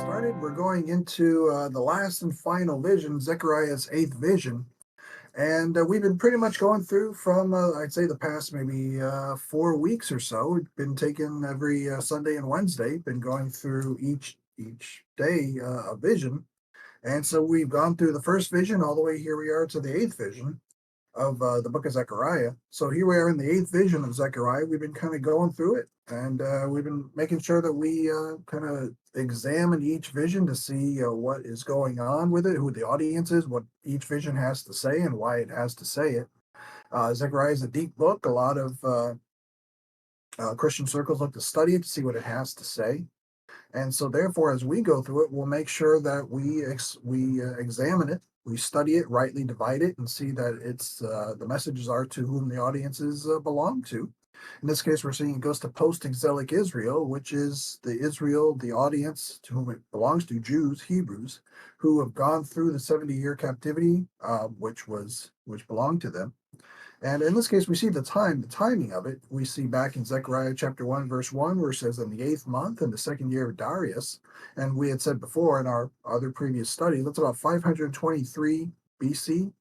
Started. We're going into the last and final vision, Zechariah's eighth vision. And we've been pretty much going through from, I'd say, the past maybe 4 weeks or so. We've been taking every Sunday and Wednesday, been going through each day a vision. And so we've gone through the first vision all the way here we are to the eighth vision of the book of Zechariah. So here we are in the eighth vision of Zechariah. We've been kind of going through it, and we've been making sure that we kind of examine each vision to see what is going on with it, who the audience is, what each vision has to say, and why it has to say it. Zechariah is a deep book. A lot of Christian circles look to study it to see what it has to say. And so, therefore, as we go through it, we'll make sure that we examine it, we study it, rightly divide it, and see that it's the messages are to whom the audiences belong to. In this case, we're seeing it goes to post-exilic Israel, which is the audience to whom it belongs to, Jews, Hebrews, who have gone through the 70-year captivity, which belonged to them. And in this case, we see the timing of it. We see back in Zechariah chapter 1, verse 1, where it says, in the eighth month, in the second year of Darius. And we had said before in our other previous study, that's about 523 BC.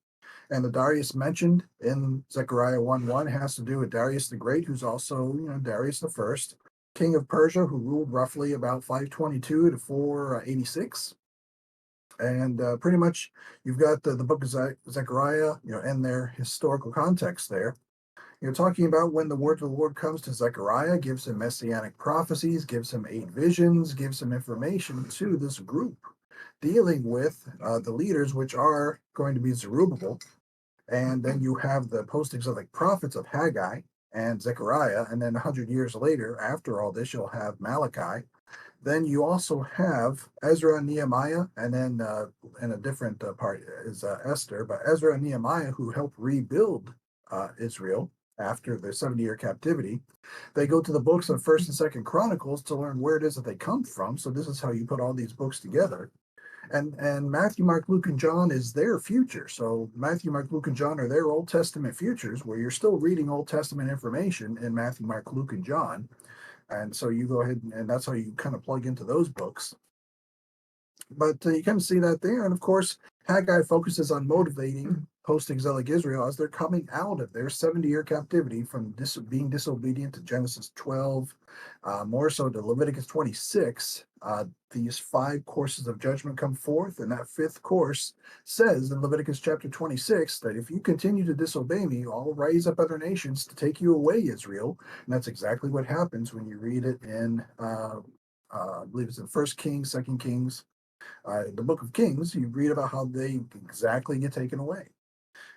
And the Darius mentioned in Zechariah 1:1 has to do with Darius the Great, who's also, Darius the First, king of Persia, who ruled roughly about 522 to 486. And pretty much you've got the book of Zechariah, in their historical context there. You're talking about when the word of the Lord comes to Zechariah, gives him messianic prophecies, gives him eight visions, gives him information to this group, dealing with the leaders, which are going to be Zerubbabel. And then you have the postings of the prophets of Haggai and Zechariah. And then 100 years later, after all this, you'll have Malachi. Then you also have Ezra and Nehemiah, and then in a different part is Esther, but Ezra and Nehemiah, who helped rebuild Israel after the 70-year captivity. They go to the books of First and Second Chronicles to learn where it is that they come from. So this is how you put all these books together. And Matthew, Mark, Luke, and John is their future. So Matthew, Mark, Luke, and John are their Old Testament futures, where you're still reading Old Testament information in Matthew, Mark, Luke, and John. And so you go ahead and that's how you kind of plug into those books. But you kind of see that there. And of course, Haggai focuses on motivating post-exilic Israel as they're coming out of their 70-year captivity from being disobedient to Genesis 12, more so to Leviticus 26. These 5 courses of judgment come forth, and that 5th course says in Leviticus chapter 26 that if you continue to disobey me, I'll raise up other nations to take you away, Israel. And that's exactly what happens when you read it in, I believe it's in First Kings, Second Kings, the book of Kings. You read about how they exactly get taken away.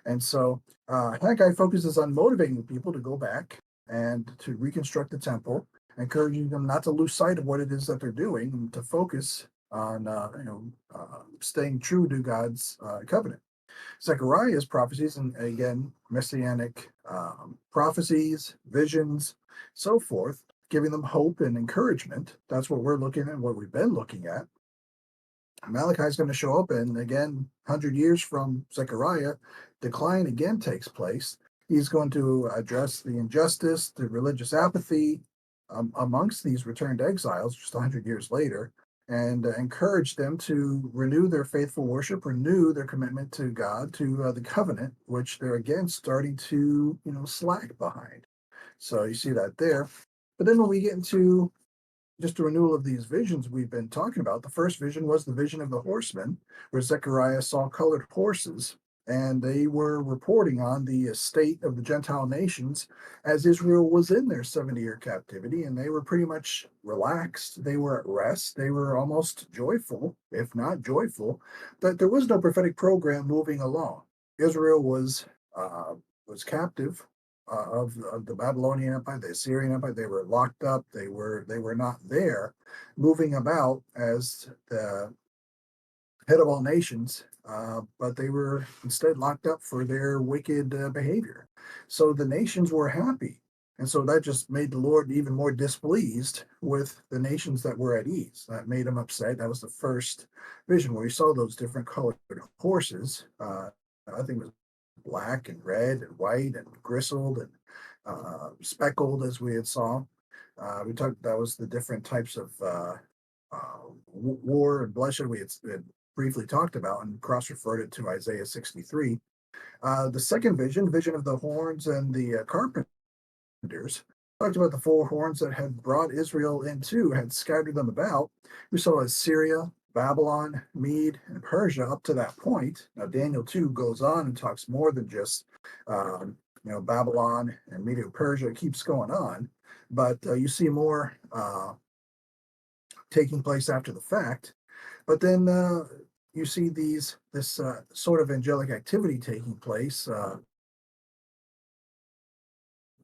And so Haggai focuses on motivating people to go back and to reconstruct the temple, encouraging them not to lose sight of what it is that they're doing and to focus on staying true to God's covenant. Zechariah's prophecies, and again, messianic prophecies, visions, so forth, giving them hope and encouragement. That's what we're looking at, what we've been looking at. Malachi is going to show up, and again, 100 years from Zechariah, decline again takes place. He's going to address the injustice, the religious apathy amongst these returned exiles just 100 years later, and encourage them to renew their faithful worship, renew their commitment to God, to the covenant, which they're again starting to, slack behind. So you see that there. But then when we get into just a renewal of these visions we've been talking about. The first vision was the vision of the horsemen, where Zechariah saw colored horses, and they were reporting on the state of the Gentile nations as Israel was in their 70-year captivity, and they were pretty much relaxed. They were at rest. They were almost joyful, if not joyful, that there was no prophetic program moving along. Israel was captive of the Babylonian Empire, the Assyrian Empire. They were locked up. They were not there, moving about as the head of all nations, but they were instead locked up for their wicked behavior. So the nations were happy. And so that just made the Lord even more displeased with the nations that were at ease. That made him upset. That was the first vision where he saw those different colored horses. I think it was black and red and white and gristled and speckled, as we had saw. We talked, that was the different types of war and bloodshed we had briefly talked about and cross referred it to Isaiah 63. The second vision, vision of the horns and the carpenters, talked about the four horns that had brought Israel into, had scattered them about. We saw Assyria, Babylon, Mede, and Persia up to that point. Now, Daniel 2 goes on and talks more than just, Babylon and Medo Persia. It keeps going on, but you see more taking place after the fact. But then you see this sort of angelic activity taking place.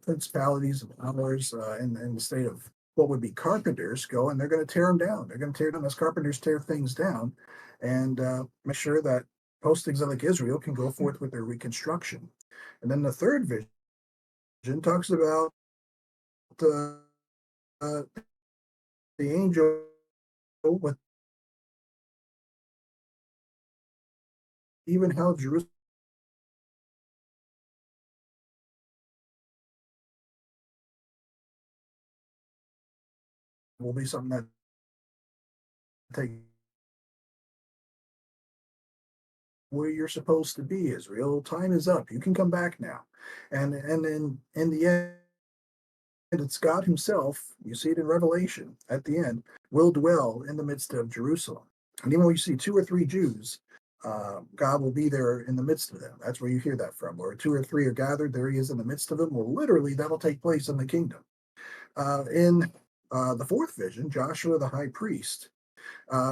Principalities and powers in the state of what would be carpenters go and they're going to tear them down. They're going to tear down as carpenters tear things down and make sure that post exilic Israel can go forth with their reconstruction. And then the third vision talks about uh, uh, the angel with even how Jerusalem will be something that takes where you're supposed to be, Israel. Time is up. You can come back now. And in the end, it's God Himself. You see it in Revelation at the end, will dwell in the midst of Jerusalem. And even when you see two or three Jews, God will be there in the midst of them. That's where you hear that from. Where two or three are gathered, there He is in the midst of them. Well, literally, that'll take place in the kingdom. In the fourth vision, Joshua the high priest,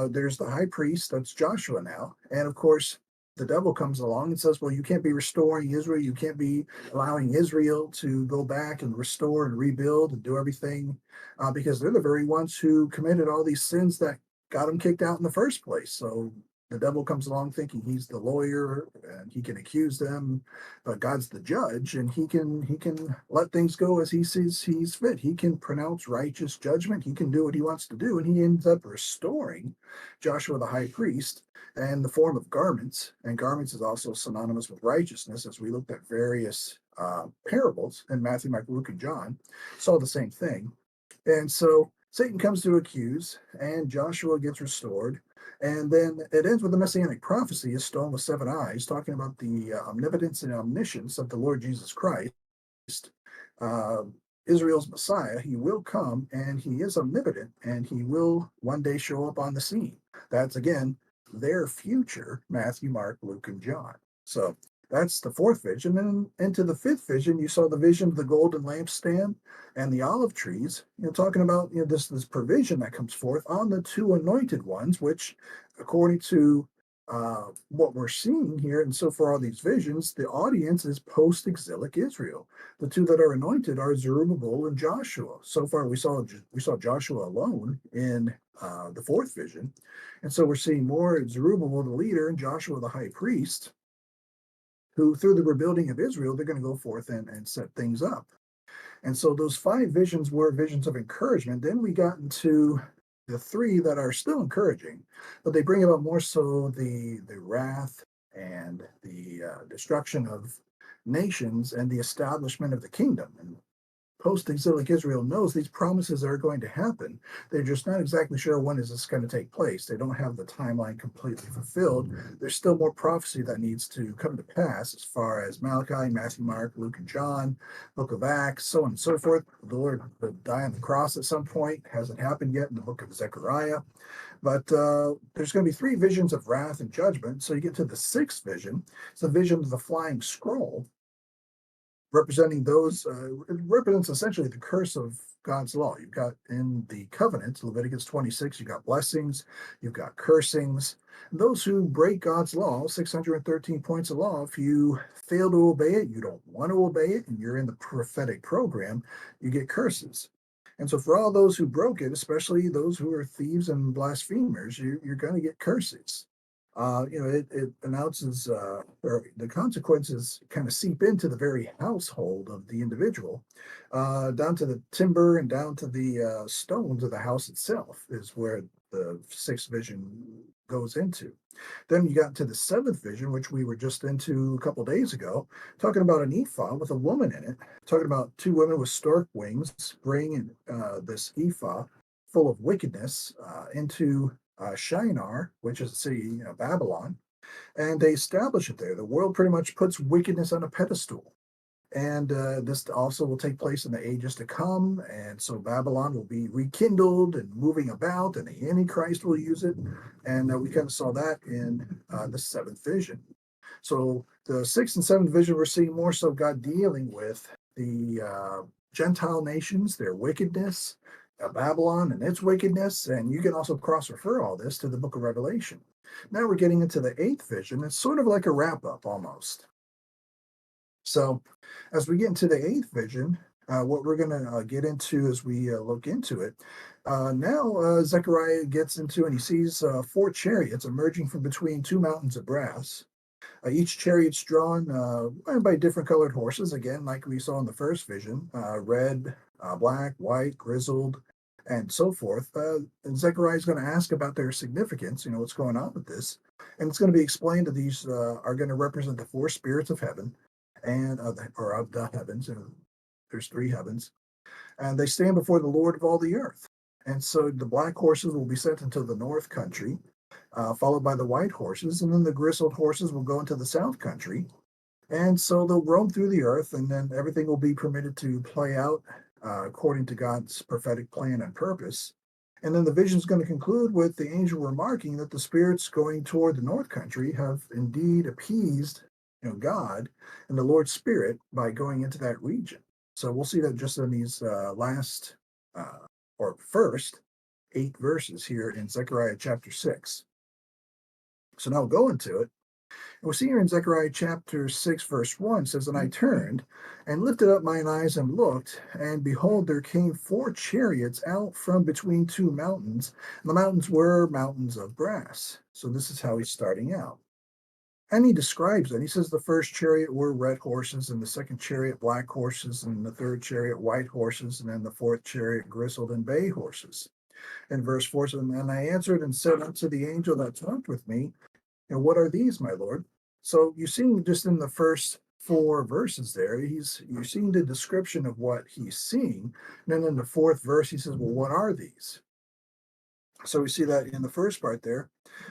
there's the high priest, that's Joshua now. And of course, the devil comes along and says, well, you can't be restoring Israel. You can't be allowing Israel to go back and restore and rebuild and do everything because they're the very ones who committed all these sins that got them kicked out in the first place. So the devil comes along thinking he's the lawyer and he can accuse them, but God's the judge and he can let things go as he sees he's fit. He can pronounce righteous judgment. He can do what he wants to do, and he ends up restoring Joshua the high priest and the form of garments. And garments is also synonymous with righteousness, as we looked at various parables in Matthew, Mark, Luke, and John, saw the same thing. And so Satan comes to accuse, and Joshua gets restored. And then it ends with the messianic prophecy, a stone with seven eyes, talking about the omnipotence and omniscience of the Lord Jesus Christ, uh, Israel's Messiah. He will come and he is omnipotent and he will one day show up on the scene. That's again their future, Matthew, Mark, Luke, and John. So that's the fourth vision. And into the fifth vision, you saw the vision of the golden lampstand and the olive trees, talking about this provision that comes forth on the two anointed ones, which according to what we're seeing here, and so for all these visions, the audience is post-exilic Israel. The two that are anointed are Zerubbabel and Joshua. So far, we saw Joshua alone in the fourth vision, and so we're seeing more Zerubbabel, the leader, and Joshua, the high priest, who through the rebuilding of Israel, they're going to go forth and set things up. And so those five visions were visions of encouragement. Then we got into the three that are still encouraging, but they bring about more so the wrath and the destruction of nations and the establishment of the kingdom. And post-exilic Israel knows these promises are going to happen. They're just not exactly sure when is this going to take place. They don't have the timeline completely fulfilled. There's still more prophecy that needs to come to pass as far as Malachi, Matthew, Mark, Luke, and John, Book of Acts, so on and so forth. The Lord will die on the cross at some point. Hasn't happened yet in the book of Zechariah. But there's going to be three visions of wrath and judgment. So you get to the sixth vision. It's the vision of the flying scroll, representing those, it represents essentially the curse of God's law. You've got in the covenant, Leviticus 26, you've got blessings, you've got cursings. Those who break God's law, 613 points of law, if you fail to obey it, you don't want to obey it, and you're in the prophetic program, you get curses. And so, for all those who broke it, especially those who are thieves and blasphemers, you're going to get curses. It announces or the consequences kind of seep into the very household of the individual, down to the timber and down to the stones of the house itself is where the sixth vision goes into. Then you got to the seventh vision, which we were just into a couple days ago, talking about an ephah with a woman in it, talking about two women with stork wings bringing this ephah full of wickedness into Shinar, which is the city of Babylon, and they establish it there. The world pretty much puts wickedness on a pedestal. And this also will take place in the ages to come. And so Babylon will be rekindled and moving about, and the Antichrist will use it. And we kind of saw that in the seventh vision. So the sixth and seventh vision, we're seeing more so God dealing with the Gentile nations, their wickedness, Babylon and its wickedness. And you can also cross refer all this to the book of Revelation. Now we're getting into the eighth vision. It's sort of like a wrap up almost. So, as we get into the eighth vision, what we're going to get into as we look into it, now Zechariah gets into and he sees four chariots emerging from between two mountains of brass. Each chariot's drawn by different colored horses, again, like we saw in the first vision, red, black, white, grizzled, and so forth. And Zechariah is going to ask about their significance, what's going on with this. And it's going to be explained that these are going to represent the four spirits of heaven and of the heavens. There's three heavens, and they stand before the Lord of all the earth. And so the black horses will be sent into the north country, followed by the white horses, and then the grizzled horses will go into the south country. And so they'll roam through the earth, and then everything will be permitted to play out according to God's prophetic plan and purpose. And then the vision is going to conclude with the angel remarking that the spirits going toward the north country have indeed appeased God and the Lord's Spirit by going into that region. So we'll see that just in these last or first 8 verses here in Zechariah chapter 6. So now we'll go into it. And we'll see here in Zechariah chapter 6, verse 1 says, And I turned and lifted up mine eyes and looked, and behold, there came 4 chariots out from between 2 mountains. And the mountains were mountains of brass. So this is how he's starting out. And he describes it. He says the first chariot were red horses, and the second chariot black horses, and the third chariot white horses, and then the fourth chariot grizzled and bay horses. And verse 4 says, And I answered and said unto the angel that talked with me, And what are these, my Lord? So you see just in the first 4 verses there, you're seeing the description of what he's seeing. And then in the 4th verse, he says, Well, what are these? So we see that in the first part there.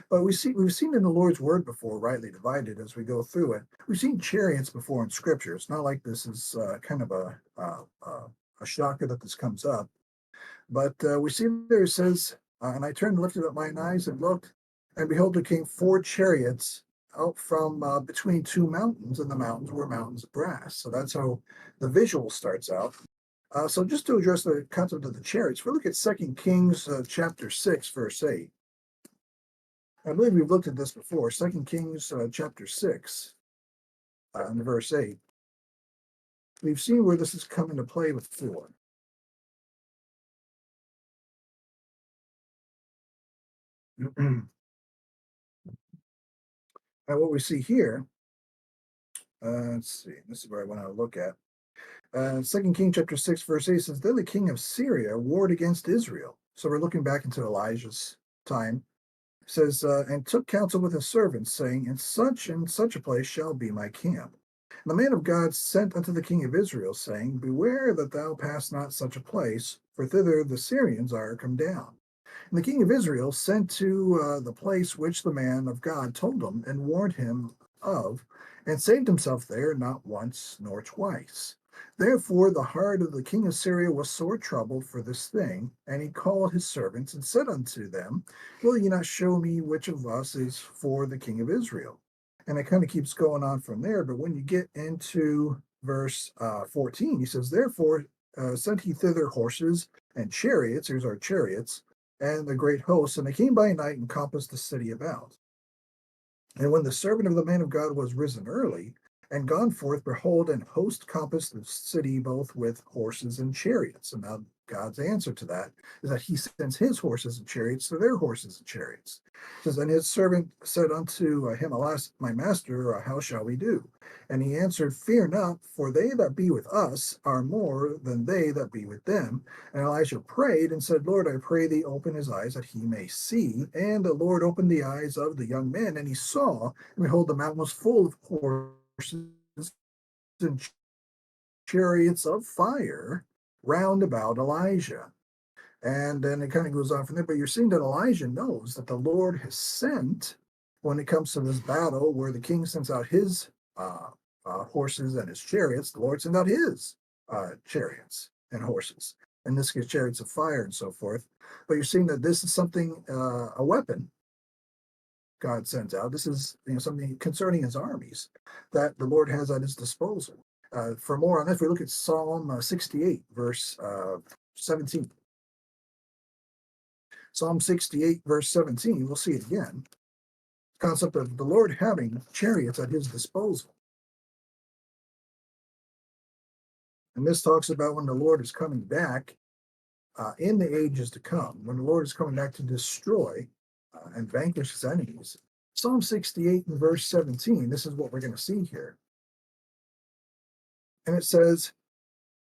But we've seen in the Lord's word before, rightly divided, as we go through it. We've seen chariots before in Scripture. It's not like this is kind of a shocker that this comes up. But we see there it says, And I turned and lifted up mine eyes and looked, and behold, there came 4 chariots out from between 2 mountains, and the mountains were mountains of brass. So that's how the visual starts out. So just to address the concept of the chariots, we look at 2 Kings chapter 6, verse 8. I believe we've looked at this before. 2 Kings chapter 6 and verse 8. We've seen where this has come into play before. And what we see here, let's see, this is where I want to look at. 2 King chapter 6, verse 8 says, Then the king of Syria warred against Israel. So we're looking back into Elijah's time. It says, And took counsel with his servants, saying, In such and such a place shall be my camp. And the man of God sent unto the king of Israel, saying, Beware that thou pass not such a place, for thither the Syrians are come down. And the king of Israel sent to the place which the man of God told him, and warned him of, and saved himself there not once nor twice. Therefore the heart of the king of Syria was sore troubled for this thing, and he called his servants and said unto them, Will ye not show me which of us is for the king of Israel? And it kind of keeps going on from there, but when you get into verse 14, he says, Therefore sent he thither horses and chariots, here's our chariots, and the great hosts, and they came by night and compassed the city about. And when the servant of the man of God was risen early and gone forth, behold, an host compassed the city both with horses and chariots. And now God's answer to that is that he sends his horses and chariots to their horses and chariots. It says, And his servant said unto him, Alas, my master, how shall we do? And he answered, Fear not, for they that be with us are more than they that be with them. And Elijah prayed and said, Lord, I pray thee, open his eyes that he may see. And the Lord opened the eyes of the young man, and he saw, and behold, the mountain was full of horses and chariots of fire round about Elijah. And then it kind of goes on from there. But you're seeing that Elijah knows that the Lord has sent, when it comes to this battle where the king sends out his horses and his chariots, the Lord sends out his chariots and horses. In this case, chariots of fire and so forth. But you're seeing that this is something, a weapon God sends out. This is something concerning his armies that the Lord has at his disposal. For more on this, we look at Psalm 68, verse 17. Psalm 68, verse 17, we'll see it again. Concept of the Lord having chariots at his disposal. And this talks about when the Lord is coming back in the ages to come, when the Lord is coming back to destroy and vanquish his enemies. Psalm 68 and verse 17, this is what we're going to see here. And it says,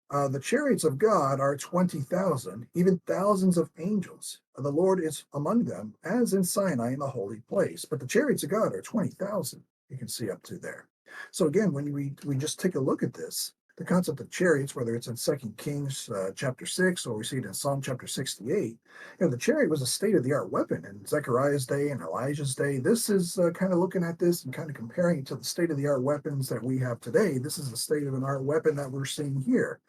the chariots of God are 20,000, even thousands of angels. The Lord is among them, as in Sinai in the holy place. But the chariots of God are 20,000, you can see up to there. So again, when we just take a look at this, the concept of chariots, whether it's in 2 Kings chapter 6 or we see it in Psalm chapter 68, the chariot was a state-of-the-art weapon in Zechariah's day and Elijah's day. This is kind of looking at this and kind of comparing it to the state-of-the-art weapons that we have today. This is the state-of-the-art weapon that we're seeing here.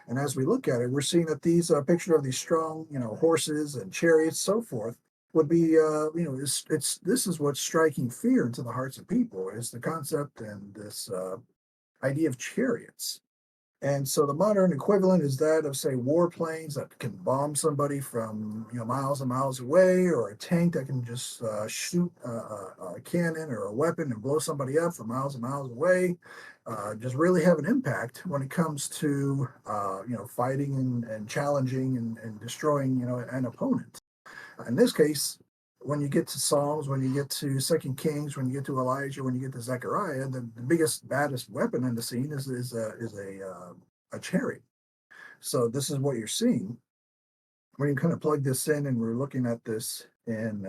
And as we look at it, we're seeing that these picture of these strong, horses and chariots, so forth, would be, this is what's striking fear into the hearts of people, is the concept and this idea of chariots. And so the modern equivalent is that of, say, warplanes that can bomb somebody from miles and miles away, or a tank that can just shoot a cannon or a weapon and blow somebody up from miles and miles away. Just really have an impact when it comes to fighting and challenging and destroying an opponent. In this case, when you get to Psalms, when you get to 2 Kings, when you get to Elijah, when you get to Zechariah, the biggest, baddest weapon in the scene is a chariot. So this is what you're seeing when you kind of plug this in, and we're looking at this in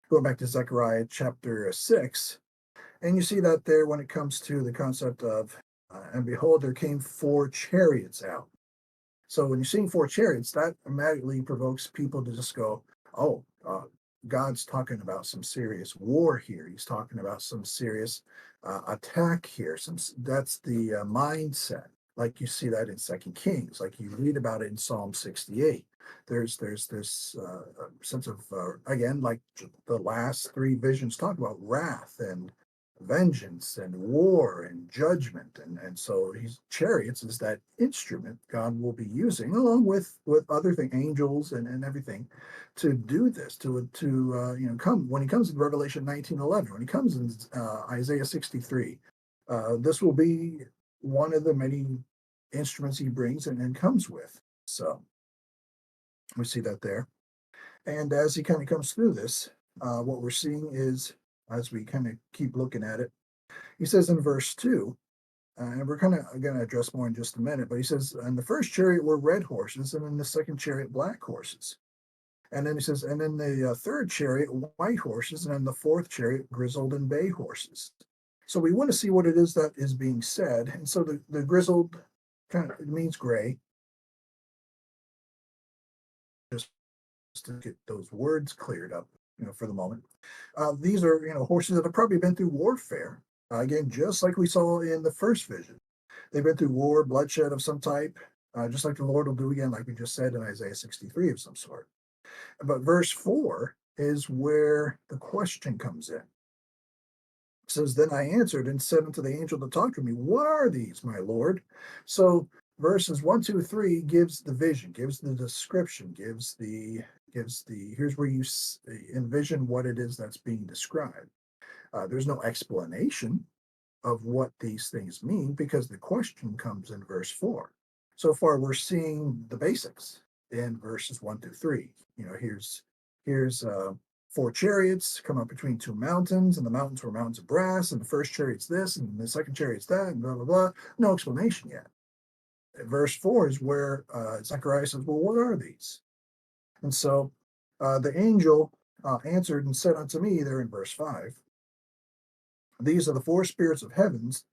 going back to Zechariah chapter 6, and you see that there when it comes to the concept of and behold, there came 4 chariots out. So when you're seeing 4 chariots, that immediately provokes people to just go, oh, God's talking about some serious war here. He's talking about some serious attack here. That's the mindset, like you see that in 2 Kings, like you read about it in Psalm 68. There's this sense of again, like the last 3 visions talk about wrath and vengeance and war and judgment, and so his chariots is that instrument God will be using along with other things, angels and everything, to do this, to come when he comes in Revelation 19:11, when he comes in Isaiah 63. This will be one of the many instruments he brings and comes with. So we see that there. And as he kind of comes through this, what we're seeing is, as we kind of keep looking at it, he says in verse 2, and we're kind of going to address more in just a minute, but he says, in the first chariot were red horses, and in the second chariot, black horses. And then he says, and in the third chariot, white horses, and in the fourth chariot, grizzled and bay horses. So we want to see what it is that is being said. And so the grizzled kind of, it means gray, just to get those words cleared up, for the moment. These are, horses that have probably been through warfare. Again, just like we saw in the first vision. They've been through war, bloodshed of some type, just like the Lord will do again, like we just said in Isaiah 63 of some sort. But verse 4 is where the question comes in. It says, then I answered and said unto the angel that talked to me, what are these, my Lord? So verses 1, 2, 3 gives the vision, gives the description, gives the here's where you envision what it is that's being described. There's no explanation of what these things mean because the question comes in verse 4. So far, we're seeing the basics in verses 1 through 3. Here's 4 chariots come up between 2 mountains, and the mountains were mountains of brass, and the first chariot's this, and the second chariot's that, and blah, blah, blah. No explanation yet. Verse 4 is where Zechariah says, well, what are these? And so the angel answered and said unto me, there in verse 5, these are the 4 spirits of heavens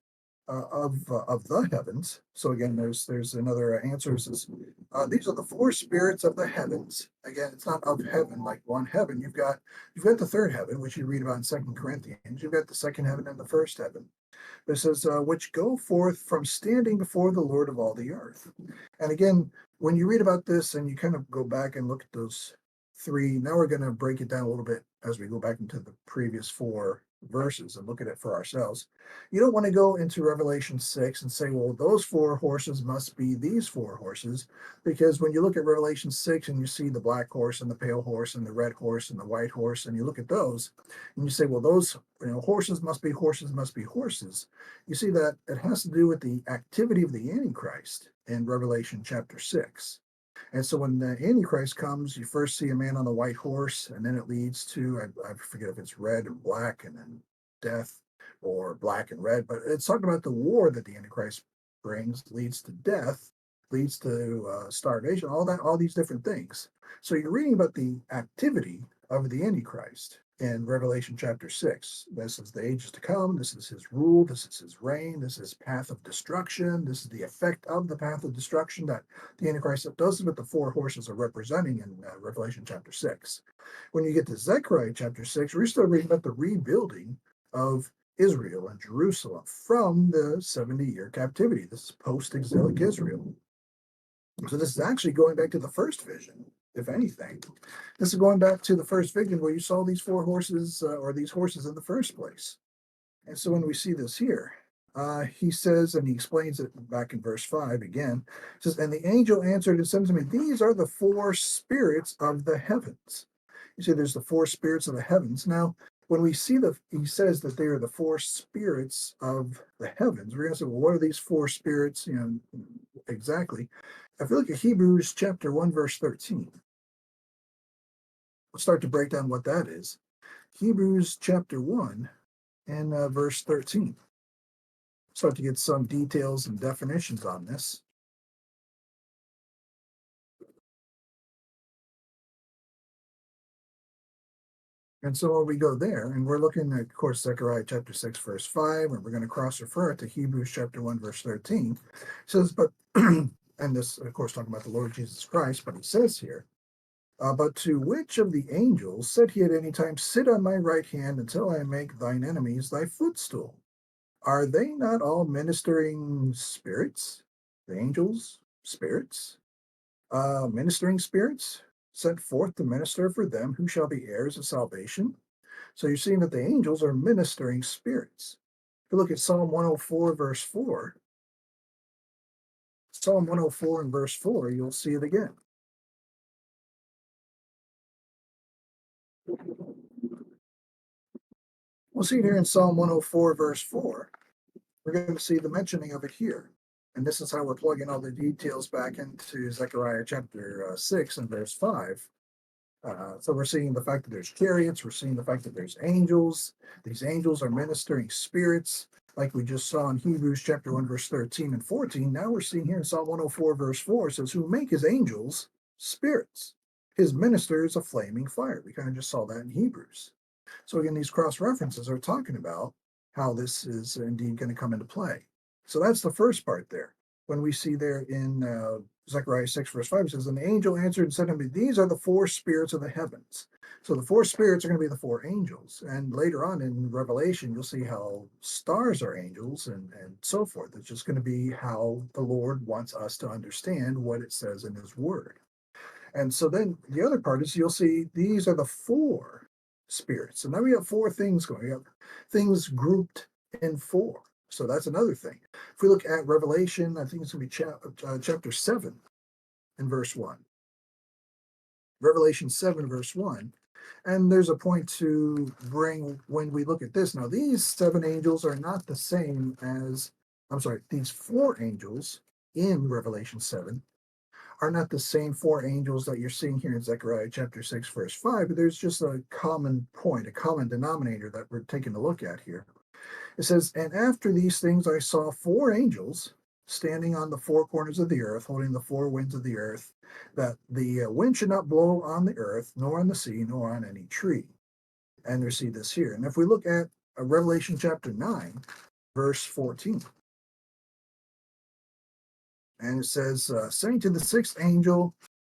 of the heavens. So again, there's another answer. It says, these are the four spirits of the heavens. Again, it's not of heaven like one heaven. You've got the third heaven, which you read about in Second Corinthians. You've got the second heaven and the first heaven. It says, which go forth from standing before the Lord of all the earth. And again, when you read about this and you kind of go back and look at those three, now we're going to break it down a little bit as we go back into the previous four verses and look at it for ourselves. You don't want to go into Revelation 6 and say, well, those four horses must be these four horses, because when you look at Revelation 6 and you see the black horse and the pale horse and the red horse and the white horse, and you look at those and you say, well, those horses must be horses, must be horses. You see that it has to do with the activity of the Antichrist in Revelation chapter 6. And so when the Antichrist comes, you first see a man on a white horse, and then it leads to, I forget if it's red and black, and then death, or black and red, but it's talking about the war that the Antichrist brings, leads to death, leads to starvation, all these different things. So you're reading about the activity of the Antichrist in Revelation chapter 6. This is the ages to come. This is his rule. This is his reign. This is path of destruction. This is the effect of the path of destruction that the Antichrist does, what the four horses are representing in Revelation chapter 6. When you get to Zechariah chapter 6, we're still reading about the rebuilding of Israel and Jerusalem from the 70-year captivity. This is post-exilic Israel. So this is actually going back to the first vision, if anything. This is going back to the first vision where you saw these four horses or these horses in the first place. And so when we see this here, he says, and he explains it back in verse 5 again, says, and the angel answered and said to me, these are the four spirits of the heavens. You see, there's the four spirits of the heavens. Now, when we see he says that they are the four spirits of the heavens, we're going to say, well, what are these four spirits? Exactly. If you look at Hebrews chapter 1, verse 13, we'll start to break down what that is. Hebrews chapter 1 and verse 13. Start to get some details and definitions on this. And so when we go there, and we're looking at, of course, Zechariah chapter 6, verse 5, and we're going to cross-refer it to Hebrews chapter 1, verse 13. It says, but, and this, of course, talking about the Lord Jesus Christ, but he says here, but to which of the angels said he at any time, sit on my right hand until I make thine enemies thy footstool? Are they not all ministering spirits? The angels, spirits, ministering spirits, sent forth to minister for them who shall be heirs of salvation. So you're seeing that the angels are ministering spirits. If you look at Psalm 104, verse 4, Psalm 104 and verse 4, you'll see it again. We'll see it here in Psalm 104, verse 4. We're going to see the mentioning of it here. And this is how we're plugging all the details back into Zechariah chapter 6 and verse 5. So we're seeing the fact that there's chariots, we're seeing the fact that there's angels. These angels are ministering spirits, like we just saw in Hebrews chapter 1, verse 13 and 14. Now we're seeing here in Psalm 104, verse 4, it says, who make his angels spirits, his ministers a flaming fire. We kind of just saw that in Hebrews. So again, these cross references are talking about how this is indeed going to come into play. So that's the first part there. When we see there in Zechariah 6, verse 5, it says, and the angel answered and said to me, these are the four spirits of the heavens. So the four spirits are going to be the four angels. And later on in Revelation, you'll see how stars are angels and so forth. It's just going to be how the Lord wants us to understand what it says in his word. And so then the other part is you'll see these are the four spirits. So now we have four things going. We have things grouped in four. So that's another thing. If we look at Revelation, I think it's going to be chapter 7 and verse 1. Revelation 7, verse 1. And there's a point to bring when we look at this. Now, these seven angels are not the same as, these four angels in Revelation 7 are not the same four angels that you're seeing here in Zechariah chapter 6, verse 5, but there's just a common point, a common denominator that we're taking a look at here. It says, and after these things I saw four angels standing on the four corners of the earth, holding the four winds of the earth, that the wind should not blow on the earth, nor on the sea, nor on any tree. And we see this here. And if we look at Revelation chapter 9, verse 14, And it says, saying to the sixth angel,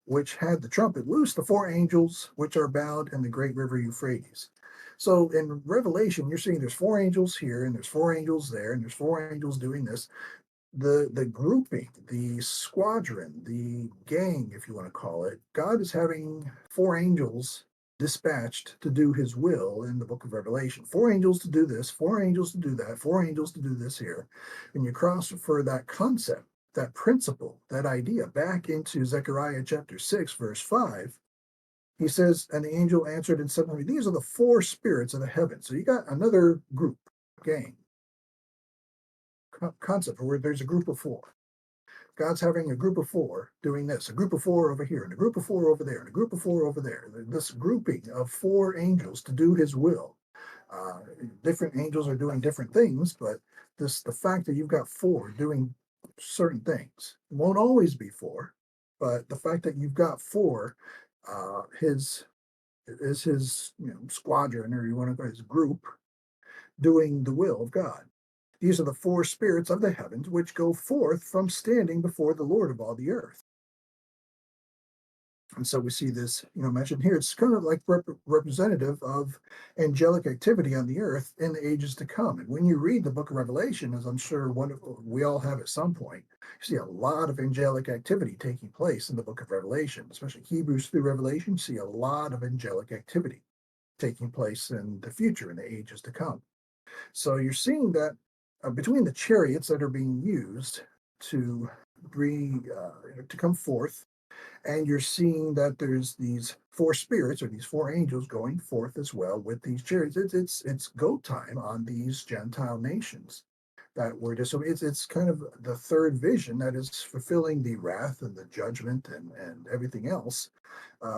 which had the trumpet, loose the four angels which are bound in the great river Euphrates. So in Revelation, you're seeing there's four angels here, and there's four angels there, and there's four angels doing this. The grouping, the squadron, the gang, if you want to call it, God is having four angels dispatched to do his will in the book of Revelation. Four angels to do this, four angels to do that, four angels to do this here. And you cross refer that concept, that principle, that idea back into Zechariah chapter 6, verse 5. He says, and the angel answered and said to me, these are the four spirits of the heavens. So you got another group, gang, concept where there's a group of four. God's having a group of four doing this, a group of four over here, and a group of four over there, and a group of four over there. This grouping of four angels to do his will. Uh, Different angels are doing different things, but the fact that you've got four doing certain things, it won't always be four, but the fact that you've got four, his is his squadron, or you want to go his group, doing the will of God. These are the four spirits of the heavens which go forth from standing before the Lord of all the earth. And so we see this, mentioned here. It's kind of like representative of angelic activity on the earth in the ages to come. And when you read the book of Revelation, as I'm sure we all have at some point, you see a lot of angelic activity taking place in the book of Revelation, especially Hebrews through Revelation. You see a lot of angelic activity taking place in the future, in the ages to come. So you're seeing that between the chariots that are being used to bring to come forth, and you're seeing that there's these four spirits or these four angels going forth as well with these chariots. It's go time on these Gentile nations that were just so it's kind of the third vision that is fulfilling the wrath and the judgment and everything else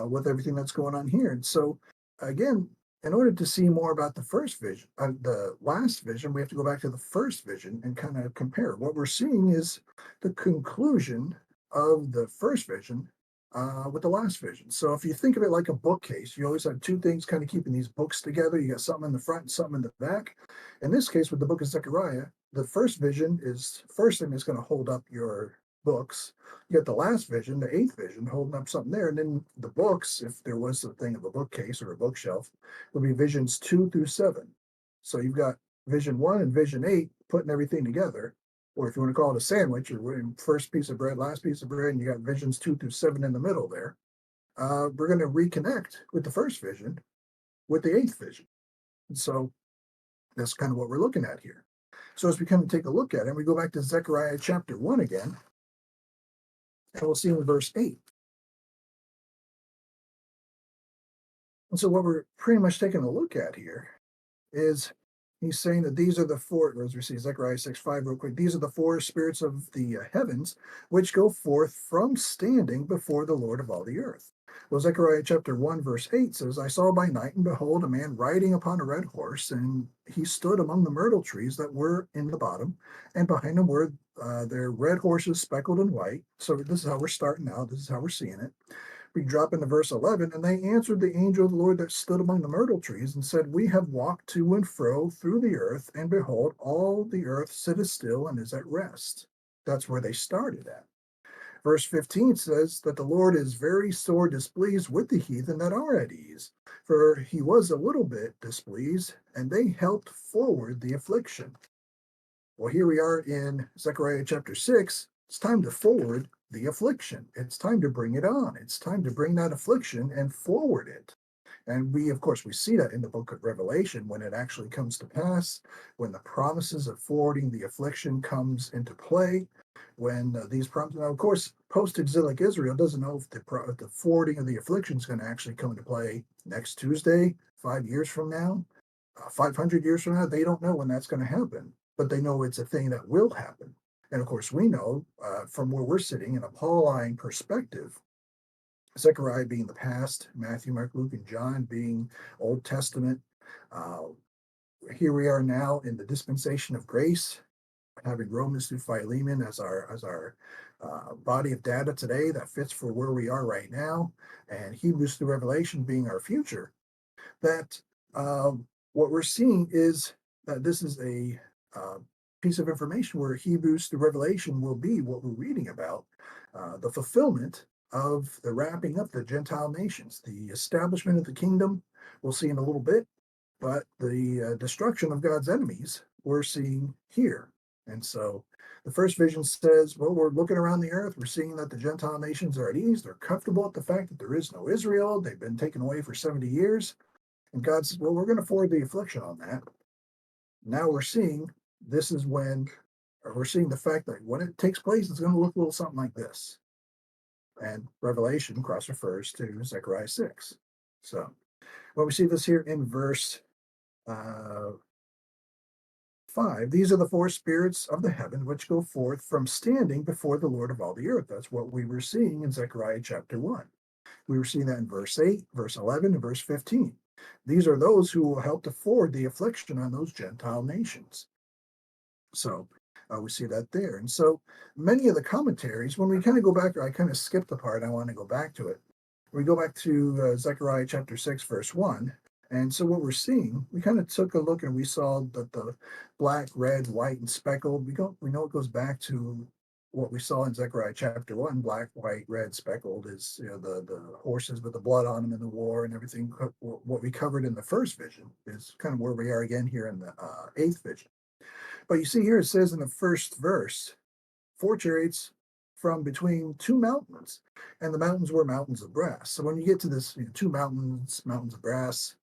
with everything that's going on here. And so, again, in order to see more about the first vision, the last vision, we have to go back to the first vision and kind of compare. What we're seeing is the conclusion of the first vision with the last vision. So if you think of it like a bookcase, you always have two things kind of keeping these books together. You got something in the front and something in the back. In this case, with the book of Zechariah, the first vision is first thing is going to hold up your books. You got the last vision, the eighth vision, holding up something there. And then the books, if there was a thing of a bookcase or a bookshelf, would be visions 2 through 7. So you've got vision 1 and vision 8 putting everything together. Or if you want to call it a sandwich, or first piece of bread, last piece of bread, and you got visions 2 through 7 in the middle there. We're going to reconnect with the first vision with the eighth vision. And so that's kind of what we're looking at here. So as we come and take a look at it, we go back to Zechariah chapter 1 again, and we'll see in verse 8. And so what we're pretty much taking a look at here is he's saying that these are the four, as we see Zechariah 6:5 real quick, these are the four spirits of the heavens which go forth from standing before the Lord of all the earth. Well, Zechariah chapter 1, verse 8 says, I saw by night, and behold, a man riding upon a red horse, and he stood among the myrtle trees that were in the bottom, and behind him were their red horses speckled and white. So this is how we're starting out. This is how we're seeing it. We drop into verse 11, and they answered the angel of the Lord that stood among the myrtle trees and said, we have walked to and fro through the earth, and behold, all the earth sitteth still and is at rest. That's where they started at. Verse 15 says that the Lord is very sore displeased with the heathen that are at ease, for he was a little bit displeased, and they helped forward the affliction. Well, here we are in Zechariah chapter 6. It's time to forward the affliction. It's time to bring it on. It's time to bring that affliction and forward it. And we, of course, we see that in the book of Revelation when it actually comes to pass, when the promises of forwarding the affliction comes into play, when these promises, now, of course, post-exilic Israel doesn't know if the forwarding of the affliction is going to actually come into play next Tuesday, 5 years from now, 500 years from now. They don't know when that's going to happen, but they know it's a thing that will happen. And of course, we know from where we're sitting in a Pauline perspective, Zechariah being the past, Matthew, Mark, Luke, and John being Old Testament. Uh, Here we are now in the dispensation of grace, having Romans through Philemon as our body of data today that fits for where we are right now, and Hebrews through Revelation being our future. That what we're seeing is that this is a piece of information where Hebrews to Revelation will be what we're reading about, the fulfillment of the wrapping up the Gentile nations, the establishment of the kingdom. We'll see in a little bit, but the destruction of God's enemies we're seeing here. And so the first vision says, well, we're looking around the earth, we're seeing that the Gentile nations are at ease, they're comfortable at the fact that there is no Israel, they've been taken away for 70 years. And God says, well, we're going to forward the affliction on that. Now we're seeing this is when, or we're seeing the fact that when it takes place, it's going to look a little something like this. And Revelation cross refers to Zechariah 6. So, well, we see this here in verse 5. These are the four spirits of the heaven which go forth from standing before the Lord of all the earth. That's what we were seeing in Zechariah chapter 1. We were seeing that in verse 8, verse 11, and verse 15. These are those who will help to forward the affliction on those Gentile nations. So we see that there. And so many of the commentaries, when we kind of go back, I kind of skipped the part, I want to go back to it. We go back to Zechariah chapter 6, verse 1. And so what we're seeing, we kind of took a look and we saw that the black, red, white, and speckled, we know it goes back to what we saw in Zechariah chapter 1, black, white, red, speckled is the horses with the blood on them in the war and everything. What we covered in the first vision is kind of where we are again here in the eighth vision. But you see here it says in the first verse, four chariots from between two mountains, and the mountains were mountains of brass. So when you get to this, two mountains, mountains of brass,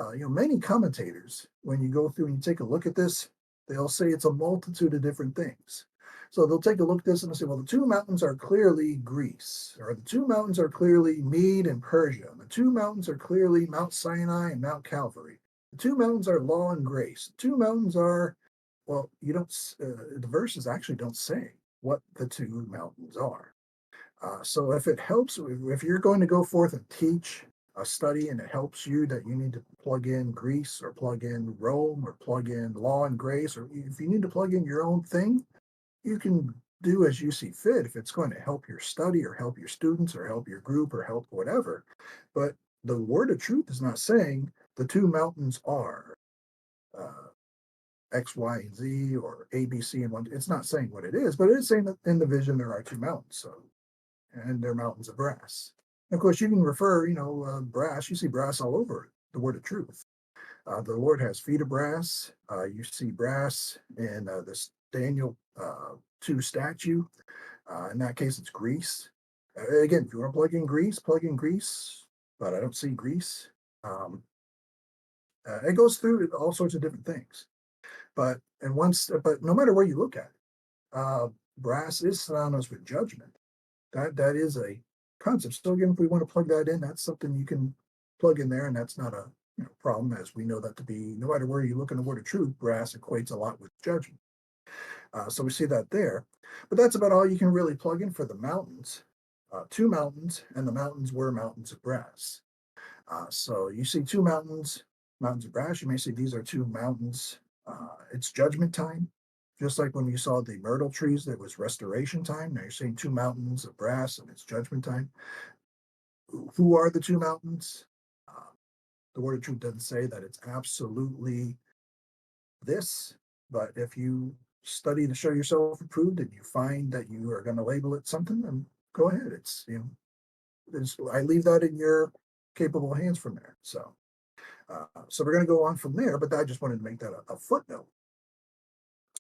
many commentators, when you go through and you take a look at this, they'll say it's a multitude of different things. So they'll take a look at this and they'll say, well, the two mountains are clearly Greece, or the two mountains are clearly Mede and Persia. The two mountains are clearly Mount Sinai and Mount Calvary. The two mountains are law and grace. The two mountains are, well, you don't, the verses actually don't say what the two mountains are. So if it helps, if you're going to go forth and teach a study and it helps you that you need to plug in Greece or plug in Rome or plug in law and grace, or if you need to plug in your own thing, you can do as you see fit if it's going to help your study or help your students or help your group or help whatever. But the word of truth is not saying the two mountains are uh, X, Y, and Z or A, B, C, and one. It's not saying what it is, but it is saying that in the vision there are two mountains. So, and they're mountains of brass. And of course, you can refer, brass. You see brass all over the word of truth. The Lord has feet of brass. You see brass in this Daniel 2 statue. In that case, it's Greece. Again, if you want to plug in Greece, but I don't see Greece. It goes through all sorts of different things. But no matter where you look at it, brass is synonymous with judgment. That is a concept. So again, if we want to plug that in, that's something you can plug in there, and that's not a problem, as we know that to be. No matter where you look in the word of truth, brass equates a lot with judgment. So we see that there. But that's about all you can really plug in for the mountains. Two mountains, and the mountains were mountains of brass. So you see two mountains, mountains of brass. You may see these are two mountains. It's judgment time. Just like when you saw the myrtle trees, there was restoration time. Now you're seeing two mountains of brass and it's judgment time. Who are the two mountains? The word of truth doesn't say that it's absolutely this, but if you study to show yourself approved and you find that you are going to label it something, then go ahead. I leave that in your capable hands from there. So we're going to go on from there, but I just wanted to make that a footnote.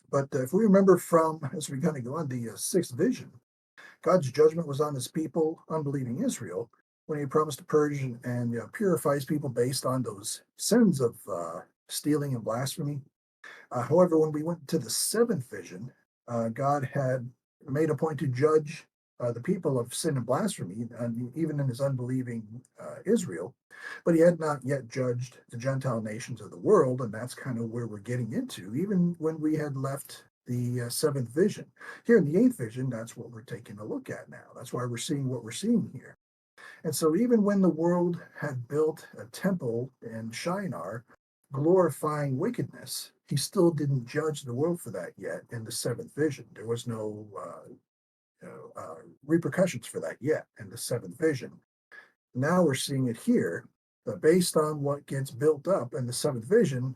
But if we remember from, as we kind of go on, the sixth vision, God's judgment was on his people, unbelieving Israel, when he promised to purge and purify his people based on those sins of stealing and blasphemy. However, when we went to the seventh vision, God had made a point to judge the people of sin and blasphemy, and even in his unbelieving Israel, but he had not yet judged the Gentile nations of the world, and that's kind of where we're getting into, even when we had left the seventh vision. Here in the eighth vision, that's what we're taking a look at now. That's why we're seeing what we're seeing here. And so even when the world had built a temple in Shinar, glorifying wickedness, he still didn't judge the world for that yet in the seventh vision. There was no repercussions for that yet in the seventh vision. Now we're seeing it here, that based on what gets built up in the seventh vision,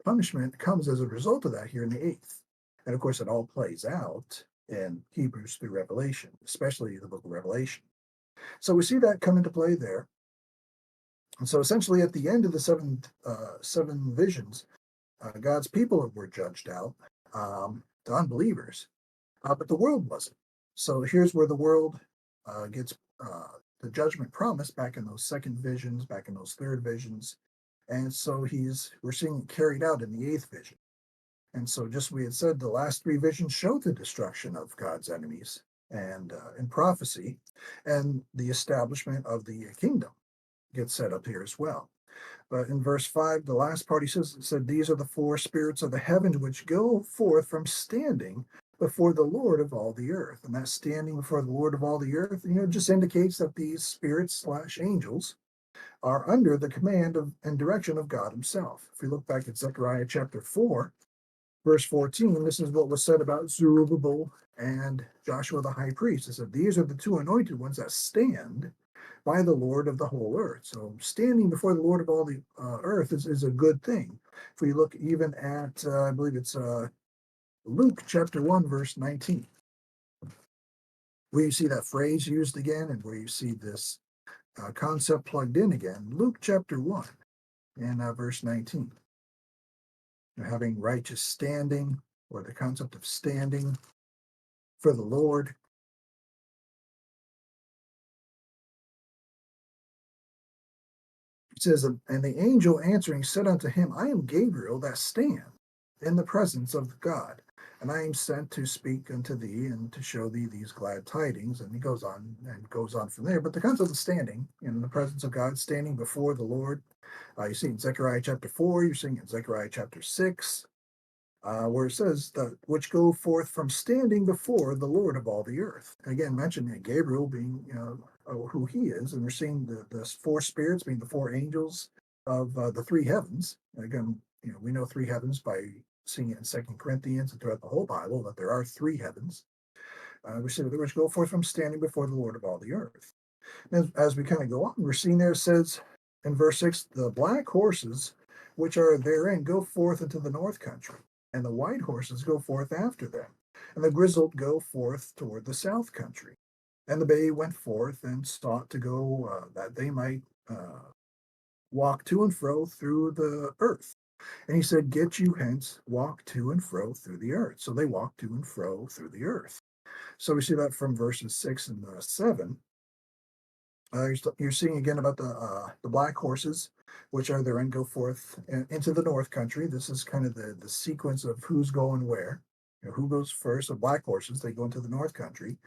punishment comes as a result of that here in the eighth. And of course, it all plays out in Hebrews through Revelation, especially the book of Revelation. So we see that come into play there. And so essentially, at the end of the seven visions, God's people were judged out, the unbelievers, but the world wasn't. So here's where the world gets the judgment promised back in those second visions, back in those third visions. And so we're seeing it carried out in the eighth vision. And so, just we had said, the last three visions show the destruction of God's enemies and in prophecy, and the establishment of the kingdom gets set up here as well. But in verse 5, the last part, he said, these are the four spirits of the heavens which go forth from standing before the Lord of all the earth. And that standing before the Lord of all the earth, just indicates that these spirits slash angels are under the command of and direction of God himself. If we look back at Zechariah chapter 4, verse 14, this is what was said about Zerubbabel and Joshua the high priest. It said, these are the two anointed ones that stand by the Lord of the whole earth. So standing before the Lord of all the earth is a good thing. If we look even at, I believe it's Luke chapter 1, verse 19, where you see that phrase used again and where you see this concept plugged in again. Luke chapter 1 and verse 19. Having righteous standing, or the concept of standing for the Lord. It says, and the angel answering said unto him, I am Gabriel that stand in the presence of God, and I am sent to speak unto thee and to show thee these glad tidings. And he goes on from there. But the concept of standing in the presence of God, standing before the Lord, you see in Zechariah chapter 4, you're seeing in Zechariah chapter 6, where it says that which go forth from standing before the Lord of all the earth. Again, mentioning Gabriel being who he is, and we're seeing the four spirits being the four angels of the three heavens. Again, we know three heavens by seeing it in 2 Corinthians and throughout the whole Bible that there are three heavens. We see that which go forth from standing before the Lord of all the earth. As we kind of go on, we're seeing there it says in verse 6, the black horses which are therein go forth into the north country, and the white horses go forth after them, and the grizzled go forth toward the south country. And the bay went forth and sought to go that they might walk to and fro through the earth. And he said, get you hence, walk to and fro through the earth. So they walked to and fro through the earth. So we see that from verses 6 and 7. You're seeing again about the black horses, which are there and go forth into the north country. This is kind of the sequence of who's going where. Who goes first? The black horses, they go into the north country,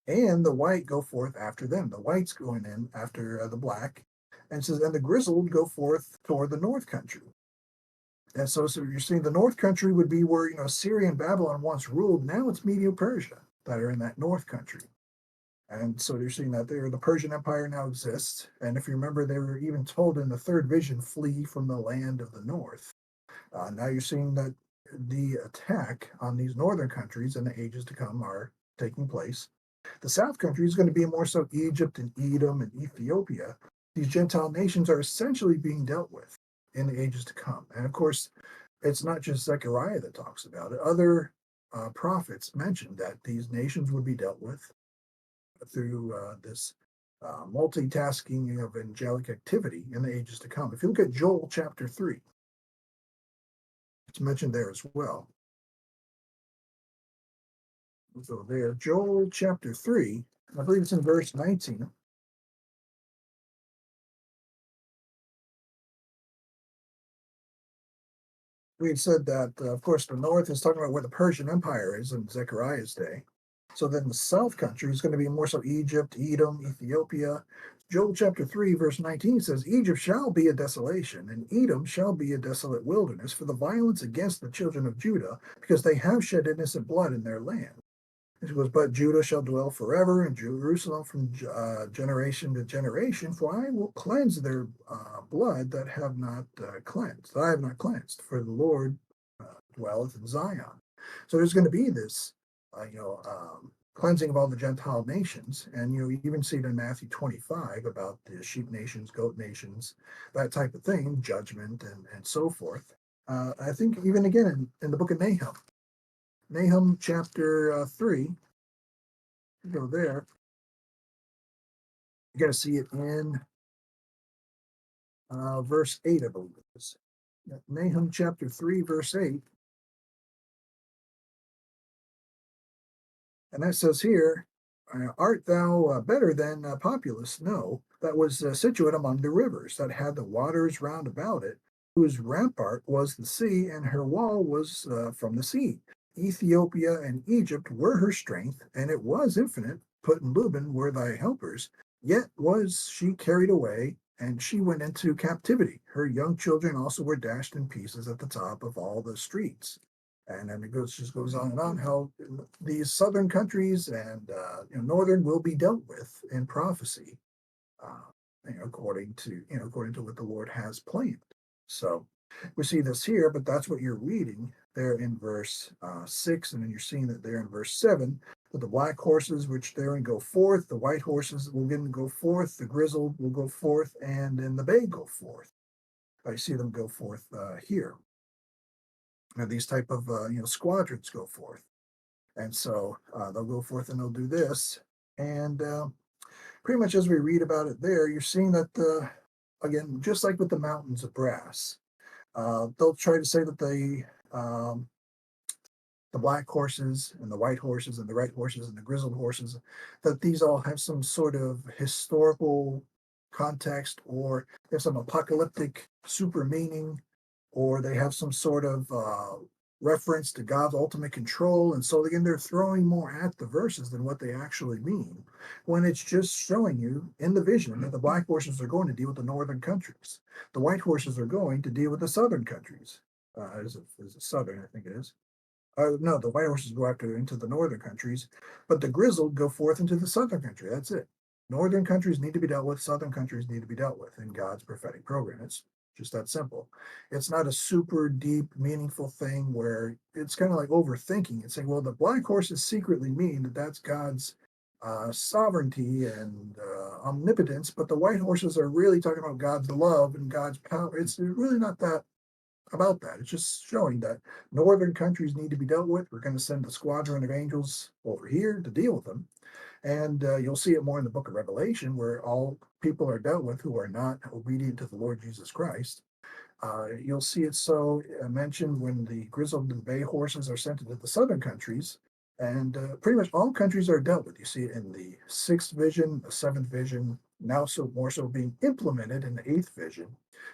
and the white go forth after them. The white's going in after the black, and says, and the grizzled go forth toward the north country. And so you're seeing the north country would be where Syria and Babylon once ruled. Now it's Medo-Persia that are in that north country. And so you're seeing that there, the Persian Empire now exists. And if you remember, they were even told in the third vision, flee from the land of the north. Now you're seeing that the attack on these northern countries in the ages to come are taking place. The south country is going to be more so Egypt and Edom and Ethiopia. These Gentile nations are essentially being dealt with in the ages to come. And of course, it's not just Zechariah that talks about it. Other prophets mentioned that these nations would be dealt with through this multitasking of angelic activity in the ages to come. If you look at Joel chapter 3, it's mentioned there as well. So there, Joel chapter 3, I believe it's in verse 19. We had said that, of course, the north is talking about where the Persian Empire is in Zechariah's day. So then the south country is going to be more so Egypt, Edom, Ethiopia. Joel chapter 3, verse 19 says, Egypt shall be a desolation, and Edom shall be a desolate wilderness for the violence against the children of Judah, because they have shed innocent blood in their land. It goes, but Judah shall dwell forever, and Jerusalem from generation to generation, for I will cleanse their blood that have not cleansed, that I have not cleansed, for the Lord dwelleth in Zion. So there's going to be this, cleansing of all the Gentile nations. And, you even see it in Matthew 25 about the sheep nations, goat nations, that type of thing, judgment and so forth. I think even again in the book of Nahum, Nahum chapter 3, go there. You're going to see it in verse 8, I believe it is. Nahum chapter 3, verse 8. And that says here, art thou better than Populus? No, that was situate among the rivers, that had the waters round about it, whose rampart was the sea, and her wall was from the sea. Ethiopia and Egypt were her strength, and it was infinite. Put and Luban were thy helpers. Yet was she carried away, and she went into captivity. Her young children also were dashed in pieces at the top of all the streets. And then it just goes on and on how these southern countries and northern will be dealt with in prophecy, uh, according to what the Lord has planned. So we see this here, but that's what you're reading there in verse 6, and then you're seeing that there in verse 7. That the black horses which therein go forth, the white horses will again go forth, the grizzled will go forth, and then the bay go forth. I see them go forth here. These type of squadrons go forth, and so they'll go forth and they'll do this, and pretty much as we read about it there, you're seeing that again, just like with the mountains of brass, they'll try to say that the black horses and the white horses and the red horses and the grizzled horses, that these all have some sort of historical context, or they have some apocalyptic super meaning, or they have some sort of reference to God's ultimate control. And so again, they're throwing more at the verses than what they actually mean, when it's just showing you in the vision that the black horses are going to deal with the northern countries. The white horses are going to deal with the southern countries. Is it southern? I think it is. No, the white horses go after into the northern countries, but the grizzled go forth into the southern country. That's it. Northern countries need to be dealt with. Southern countries need to be dealt with in God's prophetic program. It's just that simple. It's not a super deep, meaningful thing where it's kind of like overthinking and saying, well, the black horses secretly mean that that's God's sovereignty and omnipotence, but the white horses are really talking about God's love and God's power. It's really not that about that. It's just showing that northern countries need to be dealt with. We're going to send a squadron of angels over here to deal with them. And you'll see it more in the book of Revelation, where all people are dealt with who are not obedient to the Lord Jesus Christ. You'll see it so mentioned when the grizzled and bay horses are sent into the southern countries. And pretty much all countries are dealt with. You see it in the sixth vision, the seventh vision, now so more so being implemented in the eighth vision.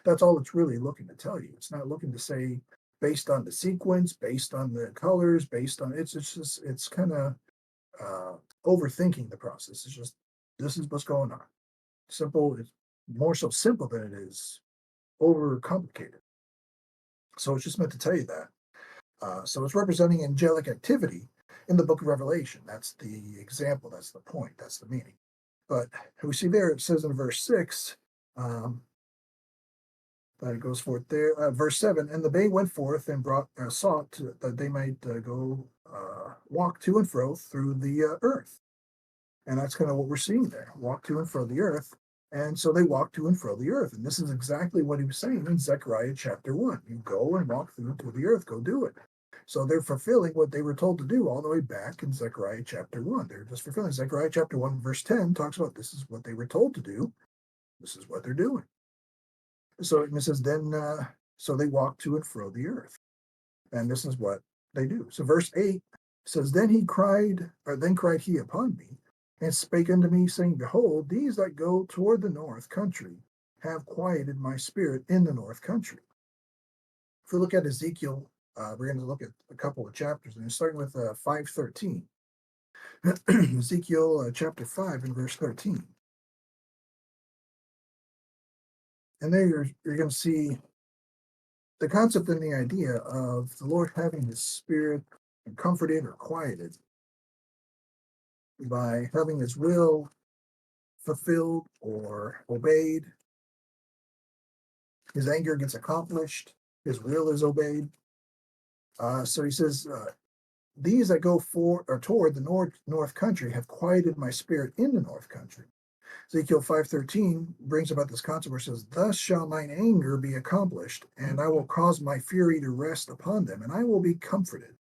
That's all it's really looking to tell you. It's not looking to say based on the sequence, based on the colors, based on it's kind of uh, overthinking the process. It's just this is what's going on. Simple. It's more so simple than it is overcomplicated. So it's just meant to tell you that. So it's representing angelic activity in the book of Revelation. That's the example. That's the point. That's the meaning. But we see there it says in verse 6, that it goes forth there. Verse 7, and the bay went forth and sought that they might go walk to and fro through the earth. And that's kind of what we're seeing there, walk to and fro the earth. And so they walk to and fro the earth. And this is exactly what he was saying in Zechariah chapter 1. You go and walk through to the earth, go do it. So they're fulfilling what they were told to do all the way back in Zechariah chapter 1. They're just fulfilling. Zechariah chapter 1, verse 10 talks about this is what they were told to do. This is what they're doing. So it says, then, so they walk to and fro the earth. And this is what they do. So verse 8 says, then cried he upon me, and spake unto me, saying, behold, these that go toward the north country have quieted my spirit in the north country. If we look at Ezekiel, we're going to look at a couple of chapters, and starting with 5:13. Ezekiel chapter 5 and verse 13. And there you're going to see the concept and the idea of the Lord having his spirit comforted or quieted by having his will fulfilled or obeyed. His anger gets accomplished, his will is obeyed. So he says, these that go for or toward the north country have quieted my spirit in the north country. Ezekiel 5:13 brings about this concept where it says, thus shall mine anger be accomplished, and I will cause my fury to rest upon them, and I will be comforted.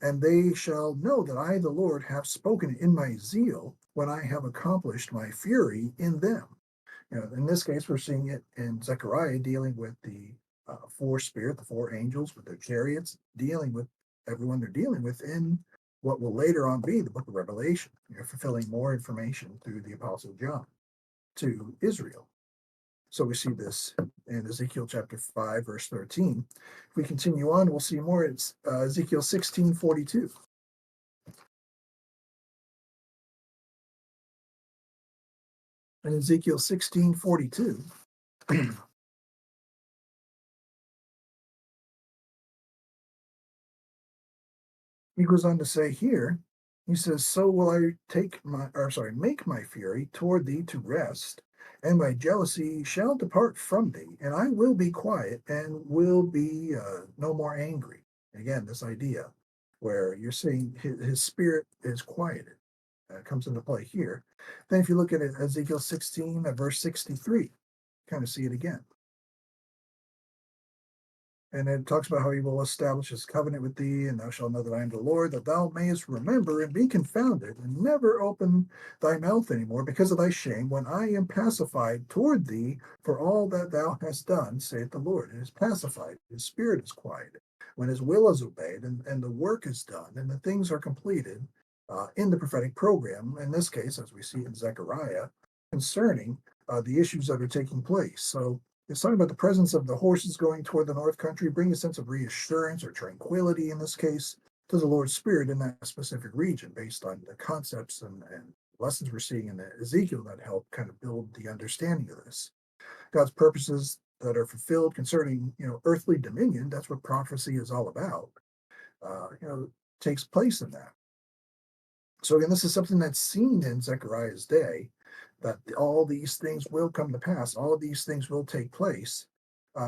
And they shall know that I, the Lord, have spoken in my zeal when I have accomplished my fury in them. In this case, we're seeing it in Zechariah dealing with the the four angels with their chariots, dealing with everyone they're dealing with in what will later on be the book of Revelation, fulfilling more information through the Apostle John to Israel. So we see this in Ezekiel chapter 5, verse 13. If we continue on, we'll see more. It's Ezekiel 16:42. In Ezekiel 16:42, he goes on to say here, he says, so will I make my fury toward thee to rest, and my jealousy shall depart from thee, and I will be quiet and will be no more angry. Again, this idea where you're saying his spirit is quieted comes into play here. Then if you look at it, Ezekiel 16, verse 63, kind of see it again. And it talks about how he will establish his covenant with thee, and thou shalt know that I am the Lord, that thou mayest remember and be confounded, and never open thy mouth any more because of thy shame, when I am pacified toward thee for all that thou hast done, saith the Lord. It is pacified, his spirit is quieted, when his will is obeyed, and the work is done, and the things are completed in the prophetic program, in this case, as we see in Zechariah, concerning the issues that are taking place. So it's talking about the presence of the horses going toward the north country, bring a sense of reassurance or tranquility in this case to the Lord's Spirit in that specific region, based on the concepts and lessons we're seeing in Ezekiel that help kind of build the understanding of this. God's purposes that are fulfilled concerning earthly dominion. That's what prophecy is all about. Takes place in that. So again, this is something that's seen in Zechariah's day, that all these things will come to pass, all of these things will take place,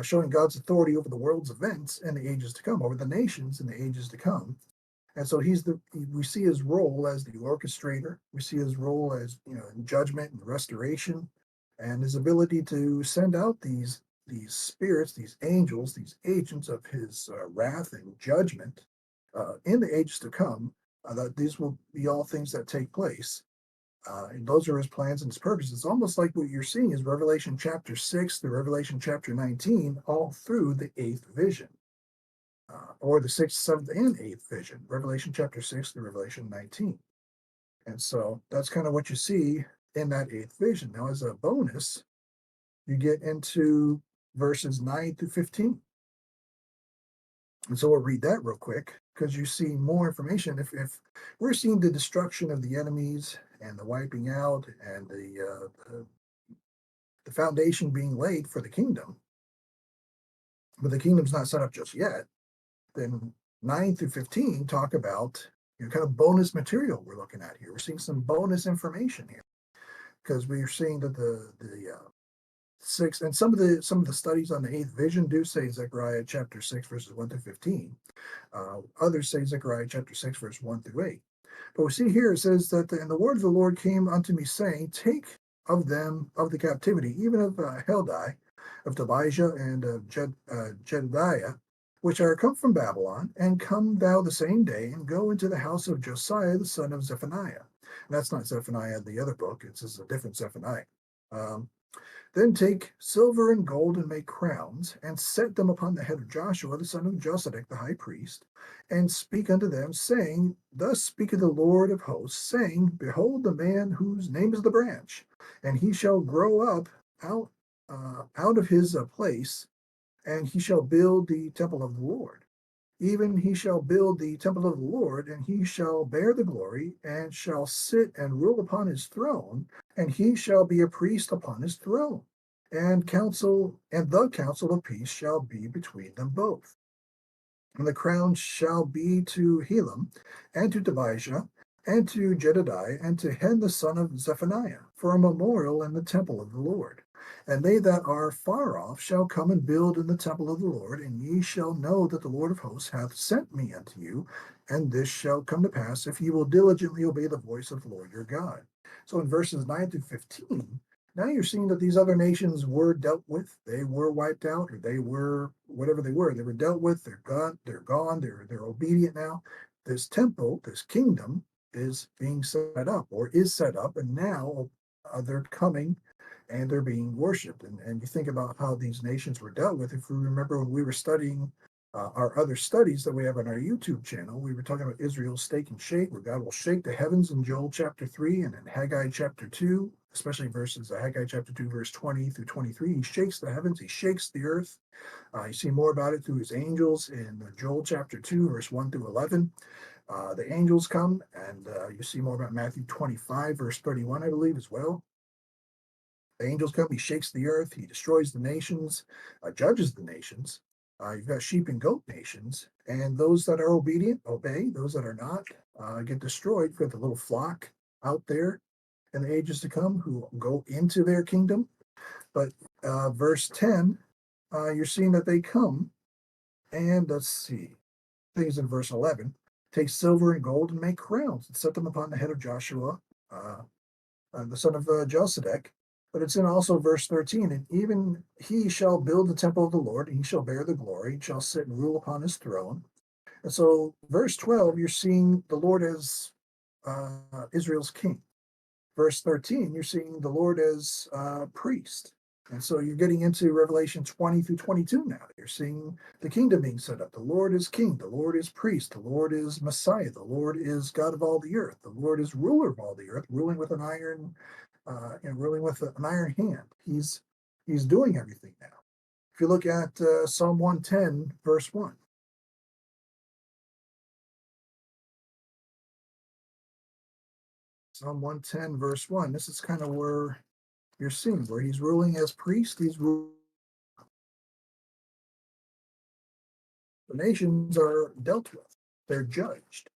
showing God's authority over the world's events in the ages to come, over the nations in the ages to come. And so we see his role as the orchestrator, we see his role as in judgment and restoration, and his ability to send out these spirits, these angels, these agents of his wrath and judgment in the ages to come. That these will be all things that take place. And those are his plans and his purposes. It's almost like what you're seeing is Revelation chapter 6 through Revelation chapter 19, all through the eighth vision, or the sixth, seventh, and eighth vision, Revelation chapter 6 through Revelation 19. And so that's kind of what you see in that eighth vision. Now, as a bonus, you get into verses 9 through 15. And so we'll read that real quick because you see more information. If we're seeing the destruction of the enemies and the wiping out and the foundation being laid for the kingdom, but the kingdom's not set up just yet, then 9 through 15 talk about kind of bonus material we're looking at here. We're seeing some bonus information here because we're seeing that the six, and some of the studies on the eighth vision do say Zechariah chapter 6 verses 1 through 15. Others say Zechariah chapter 6 verse 1 through 8. But we see here it says that and the word of the Lord came unto me, saying, take of them of the captivity, even of Heldai, of Tobijah, and of Jedediah, which are come from Babylon, and come thou the same day, and go into the house of Josiah the son of Zephaniah. And that's not Zephaniah in the other book, it's a different Zephaniah. Then take silver and gold and make crowns, and set them upon the head of Joshua the son of Josedek the high priest, and speak unto them, saying, thus speaketh the Lord of hosts, saying, behold the man whose name is the branch, and he shall grow up out of his place, and he shall build the temple of the Lord. Even he shall build the temple of the Lord, and he shall bear the glory, and shall sit and rule upon his throne, and he shall be a priest upon his throne. And the council of peace shall be between them both. And the crown shall be to Helam, and to Tobijah, and to Jedediah, and to Hen the son of Zephaniah, for a memorial in the temple of the Lord. And they that are far off shall come and build in the temple of the Lord, and ye shall know that the Lord of hosts hath sent me unto you, and this shall come to pass if ye will diligently obey the voice of the Lord your God. So in verses 9 through 15, now you're seeing that these other nations were dealt with. They were wiped out, or they were whatever they were. They were dealt with. They're gone. They're obedient now. this temple, this kingdom, is being set up or is set up, and now they're coming and they're being worshipped. And you think about how these nations were dealt with. If we remember when we were studying our other studies that we have on our YouTube channel, we were talking about Israel's steak and shake, where God will shake the heavens in Joel chapter 3 and in Haggai chapter 2, especially verses Haggai chapter 2, verse 20 through 23. He shakes the heavens, he shakes the earth. You see more about it through his angels in Joel chapter 2, verse 1 through 11. The angels come, and you see more about Matthew 25, verse 31, I believe, as well. The angels come, he shakes the earth, he destroys the nations, judges the nations. You've got sheep and goat nations, and those that are obedient obey, those that are not get destroyed. You've got the little flock out there in the ages to come who go into their kingdom. But verse 10, you're seeing that they come, and let's see, things in verse 11, take silver and gold and make crowns and set them upon the head of Joshua, uh, the son of Josedek. But it's in also verse 13, and even he shall build the temple of the Lord, and he shall bear the glory, and shall sit and rule upon his throne. And so, verse 12, you're seeing the Lord as Israel's king. Verse 13, you're seeing the Lord as priest. And so you're getting into Revelation 20 through 22 now. You're seeing the kingdom being set up. The Lord is king. The Lord is priest. The Lord is Messiah. The Lord is God of all the earth. The Lord is ruler of all the earth, ruling with an iron, ruling with an iron hand. He's doing everything now. If you look at Psalm 110, verse 1, Psalm 110, verse 1, this is kind of where you're seeing where he's ruling as priest. The nations are dealt with, they're judged,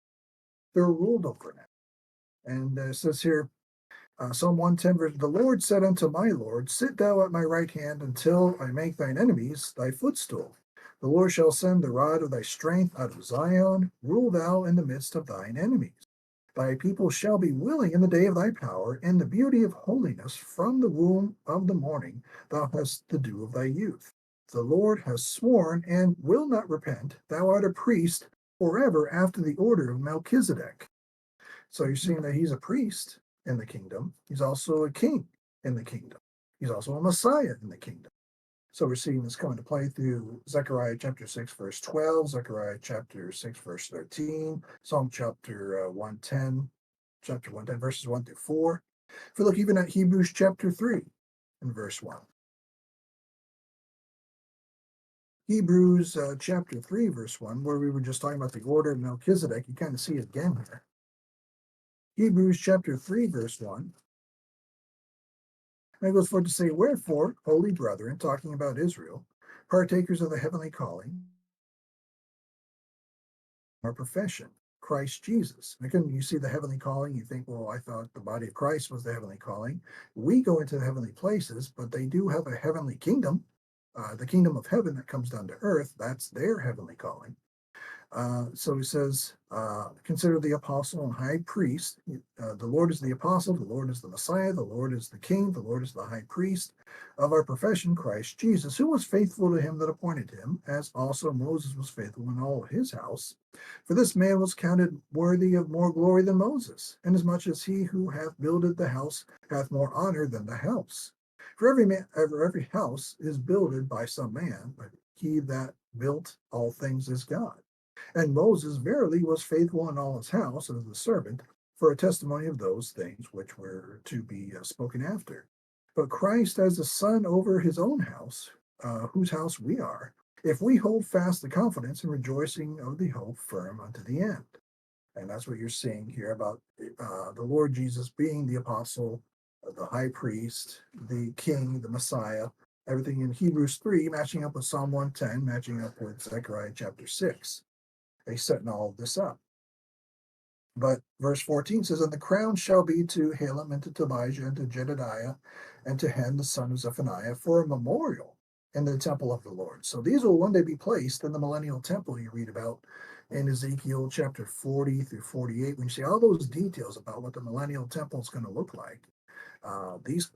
they're ruled over now. And it says here, Psalm 110, verse, the Lord said unto my Lord, sit thou at my right hand until I make thine enemies thy footstool. The Lord shall send the rod of thy strength out of Zion. Rule thou in the midst of thine enemies. Thy people shall be willing in the day of thy power, in the beauty of holiness. From the womb of the morning thou hast the dew of thy youth. The Lord has sworn and will not repent. Thou art a priest forever after the order of Melchizedek. So you're seeing that he's a priest in the kingdom. He's also a king in the kingdom. He's also a Messiah in the kingdom. So we're seeing this come into play through Zechariah chapter 6, verse 12, Zechariah chapter 6, verse 13, Psalm chapter 110, chapter 110, verses 1 through 4. If we look even at Hebrews chapter 3 and verse 1. Hebrews chapter 3, verse 1, where we were just talking about the order of Melchizedek, you kind of see it again here. Hebrews chapter 3, verse 1. And it goes forward to say, wherefore, holy brethren, talking about Israel, partakers of the heavenly calling, our profession, Christ Jesus. And again, you see the heavenly calling, you think, well, I thought the body of Christ was the heavenly calling. We go into the heavenly places, but they do have a heavenly kingdom, the kingdom of heaven that comes down to earth. That's their heavenly calling. So he says, consider the apostle and high priest. The Lord is the apostle, the Lord is the Messiah, the Lord is the king, the Lord is the high priest of our profession, Christ Jesus, who was faithful to him that appointed him, as also Moses was faithful in all his house. For this man was counted worthy of more glory than Moses, inasmuch as he who hath builded the house hath more honor than the house. For every house is builded by some man, but he that built all things is God. And Moses verily was faithful in all his house as the servant for a testimony of those things which were to be spoken after. But Christ as the son over his own house, whose house we are, if we hold fast the confidence and rejoicing of the hope firm unto the end. And that's what you're seeing here about the Lord Jesus being the apostle, the high priest, the king, the Messiah, everything in Hebrews 3, matching up with Psalm 110, matching up with Zechariah chapter 6. They setting all of this up. But verse 14 says, and the crown shall be to Halem and to Tobijah and to Jedediah and to Hen, the son of Zephaniah, for a memorial in the temple of the Lord. So these will one day be placed in the millennial temple you read about in Ezekiel chapter 40 through 48. When you see all those details about what the millennial temple is going to look like, these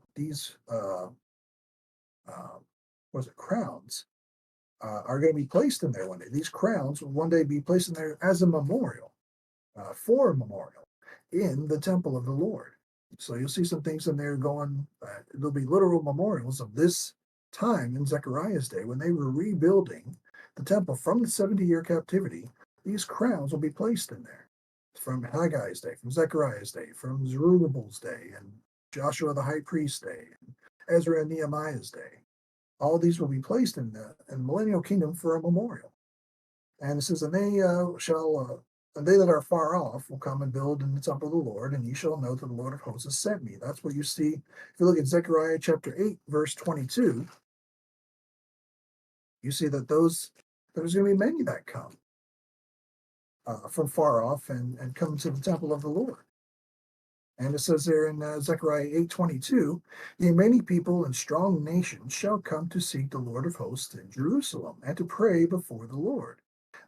was it crowns are going to be placed in there one day. These crowns will one day be placed in there as a memorial. for a memorial in the temple of the Lord. So you'll see some things in there going, there'll be literal memorials of this time in Zechariah's day when they were rebuilding the temple from the 70-year captivity. These crowns will be placed in there from Haggai's day, from Zechariah's day, from Zerubbabel's day, and Joshua the high priest's day, and Ezra and Nehemiah's day. All these will be placed in the millennial kingdom for a memorial. And it says, and and they that are far off will come and build in the temple of the Lord, and ye shall know that the Lord of hosts has sent me. That's what you see. If you look at Zechariah chapter 8, verse 22, you see that there's going to be many that come from far off and come to the temple of the Lord. And it says there in Zechariah 8:22, yea, many people and strong nations shall come to seek the Lord of hosts in Jerusalem, and to pray before the Lord.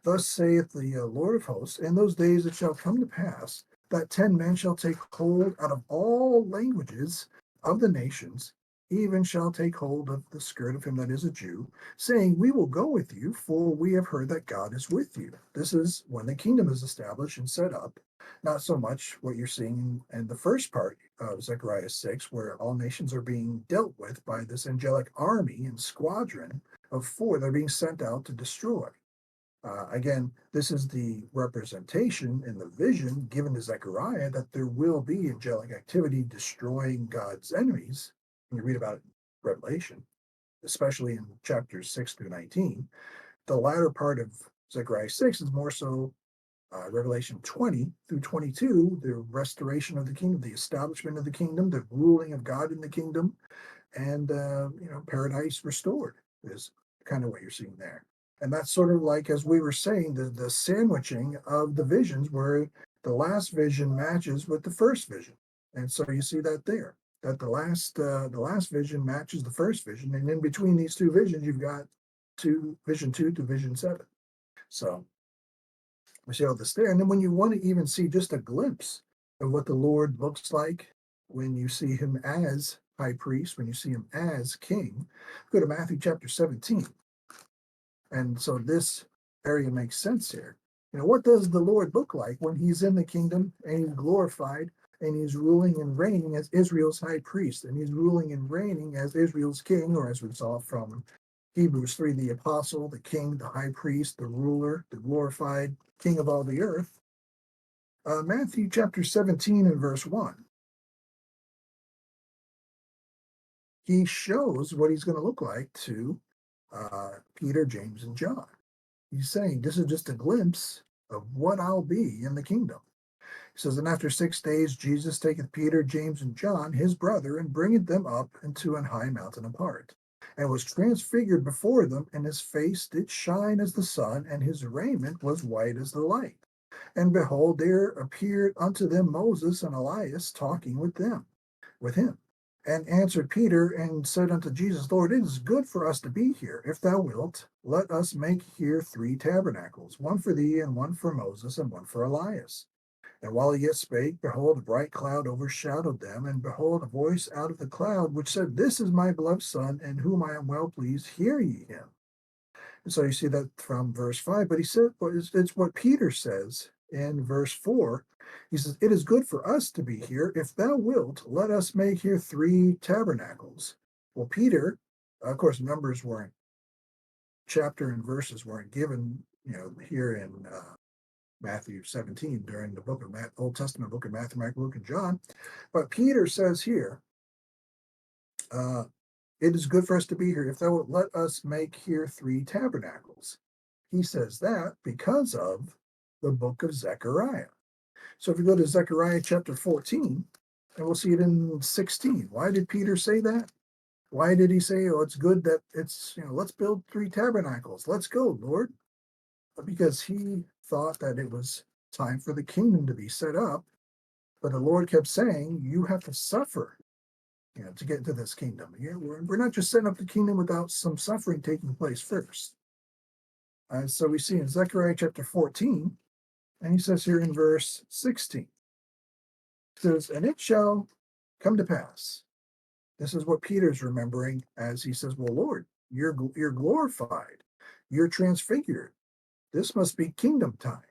Thus saith the Lord of hosts, in those days it shall come to pass that 10 men shall take hold out of all languages of the nations, even shall take hold of the skirt of him that is a Jew, saying, we will go with you, for we have heard that God is with you. This is when the kingdom is established and set up. Not so much what you're seeing in the first part of Zechariah 6, where all nations are being dealt with by this angelic army and squadron of 4 that are being sent out to destroy. Again, this is the representation in the vision given to Zechariah that there will be angelic activity destroying God's enemies. And you read about it in Revelation, especially in chapters 6 through 19. The latter part of Zechariah 6 is more so Revelation 20 through 22, the restoration of the kingdom, the establishment of the kingdom, the ruling of God in the kingdom, and paradise restored is kind of what you're seeing there. And that's sort of like, as we were saying, the sandwiching of the visions, where the last vision matches with the first vision. And so you see that there, that the last vision matches the first vision, and in between these two visions, you've got vision 2 to vision 7. So we see all this there. And then when you want to even see just a glimpse of what the Lord looks like when you see him as high priest, when you see him as king, go to Matthew chapter 17. And so this area makes sense here. What does the Lord look like when he's in the kingdom and he's glorified and he's ruling and reigning as Israel's high priest, and he's ruling and reigning as Israel's king, or as we saw from Hebrews 3, the apostle, the king, the high priest, the ruler, the glorified king of all the earth. Matthew chapter 17 and verse 1. He shows what he's going to look like to Peter, James, and John. He's saying, this is just a glimpse of what I'll be in the kingdom. He says, and after 6 days, Jesus taketh Peter, James, and John, his brother, and bringeth them up into an high mountain apart, and was transfigured before them, and his face did shine as the sun, and his raiment was white as the light. And behold, there appeared unto them Moses and Elias talking with him. And answered Peter and said unto Jesus, Lord, it is good for us to be here. If thou wilt, let us make here 3 tabernacles, one for thee, and one for Moses, and one for Elias. And while he yet spake, behold, a bright cloud overshadowed them, and behold, a voice out of the cloud, which said, This is my beloved Son, in whom I am well pleased, hear ye him. And so you see that from verse 5, but he said, it's what Peter says in verse 4. He says, it is good for us to be here. If thou wilt, let us make here 3 tabernacles. Well, Peter, of course, numbers weren't, chapter and verses weren't given, here in Matthew 17 during the book of Old Testament book of Matthew, Mark, Luke, and John. But Peter says here, it is good for us to be here. If thou wilt, let us make here 3 tabernacles. He says that because of the book of Zechariah. So if you go to Zechariah chapter 14, and we'll see it in 16. Why did Peter say that? Why did he say, it's good that let's build 3 tabernacles. Let's go, Lord. Because he thought that it was time for the kingdom to be set up. But the Lord kept saying, you have to suffer, to get into this kingdom. We're not just setting up the kingdom without some suffering taking place first. So we see in Zechariah chapter 14, and he says here in verse 16, it says, and it shall come to pass. This is what Peter's remembering as he says, well, Lord, you're glorified. You're transfigured. This must be kingdom time.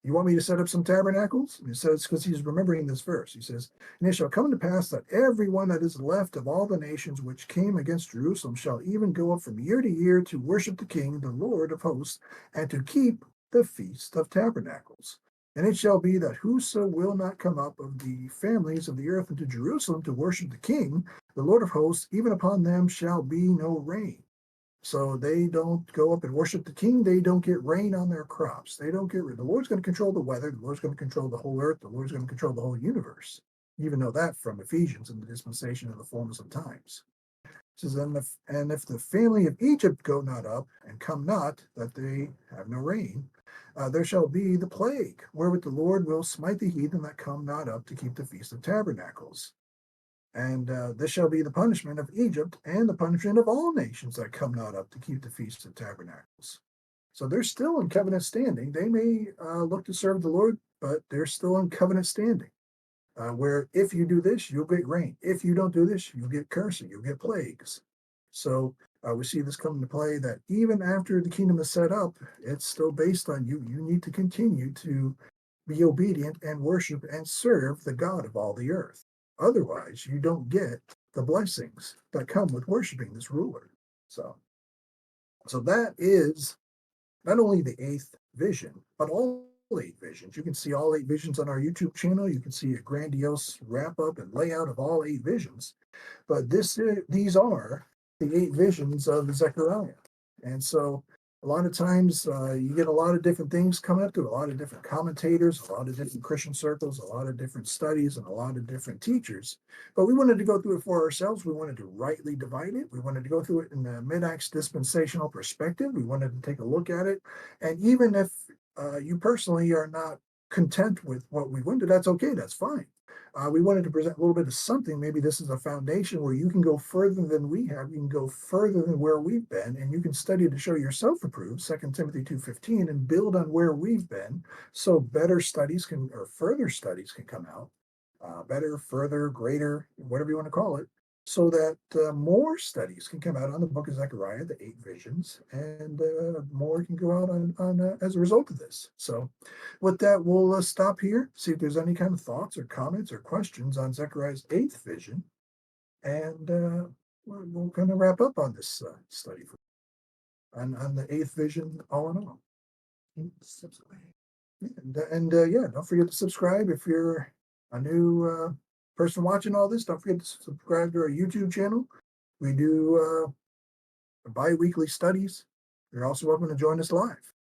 You want me to set up some tabernacles? And he says, because he's remembering this verse. He says, and it shall come to pass that every one that is left of all the nations which came against Jerusalem shall even go up from year to year to worship the King, the Lord of hosts, and to keep the feast of tabernacles. And it shall be that whoso will not come up of the families of the earth into Jerusalem to worship the King, the Lord of hosts, even upon them shall be no rain. So they don't go up and worship the King. They don't get rain on their crops. They don't get. The Lord's going to control the weather. The Lord's going to control the whole earth. The Lord's going to control the whole universe. You even know that from Ephesians in the dispensation of the fullness of times. It says, and if the family of Egypt go not up and come not, that they have no rain, there shall be the plague, wherewith the Lord will smite the heathen that come not up to keep the feast of tabernacles. And this shall be the punishment of Egypt and the punishment of all nations that come not up to keep the feast of tabernacles. So they're still in covenant standing. They may look to serve the Lord, but they're still in covenant standing. Where if you do this, you'll get rain. If you don't do this, you'll get cursing, you'll get plagues. So we see this come into play that even after the kingdom is set up, it's still based on you. You need to continue to be obedient and worship and serve the God of all the earth. Otherwise, you don't get the blessings that come with worshiping this ruler. So that is not only the eighth vision, but all eight visions. You can see all eight visions on our YouTube channel. You can see a grandiose wrap up and layout of all eight visions. But these are the eight visions of Zechariah. And so a lot of times you get a lot of different things coming up to a lot of different commentators, a lot of different Christian circles, a lot of different studies, and a lot of different teachers. But we wanted to go through it for ourselves. We wanted to rightly divide it. We wanted to go through it in the mid-acts dispensational perspective. We wanted to take a look at it. And even if you personally are not content with what we went to, that's okay. That's fine. We wanted to present a little bit of something. Maybe this is a foundation where you can go further than we have. You can go further than where we've been, and you can study to show yourself approved, 2 Timothy 2:15, and build on where we've been, so better studies can, or further studies can come out, better, further, greater, whatever you want to call it, so that more studies can come out on the book of Zechariah, the eight visions, and more can go out on as a result of this. So with that, we'll stop here, see if there's any kind of thoughts or comments or questions on Zechariah's eighth vision, and we'll kind of wrap up on this study on the eighth vision all in all. And yeah, don't forget to subscribe if you're a new person watching all this. Don't forget to subscribe to our YouTube channel. We do bi-weekly studies. You're also welcome to join us live.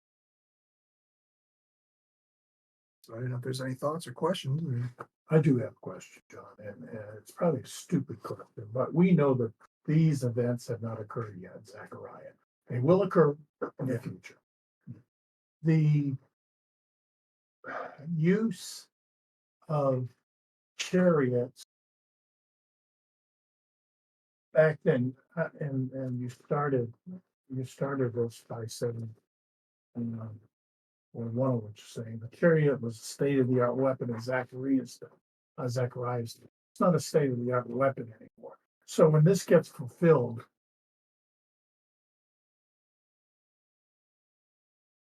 So I don't know if there's any thoughts or questions. I do have a question, John, and it's probably a stupid question, but we know that these events have not occurred yet in Zechariah. They will occur in the future. The use of chariots back then, and you started this by saying, or one of which saying the chariot was a state-of-the-art weapon in Zechariah's Zechariah's. It's not a state-of-the-art weapon anymore. So when this gets fulfilled,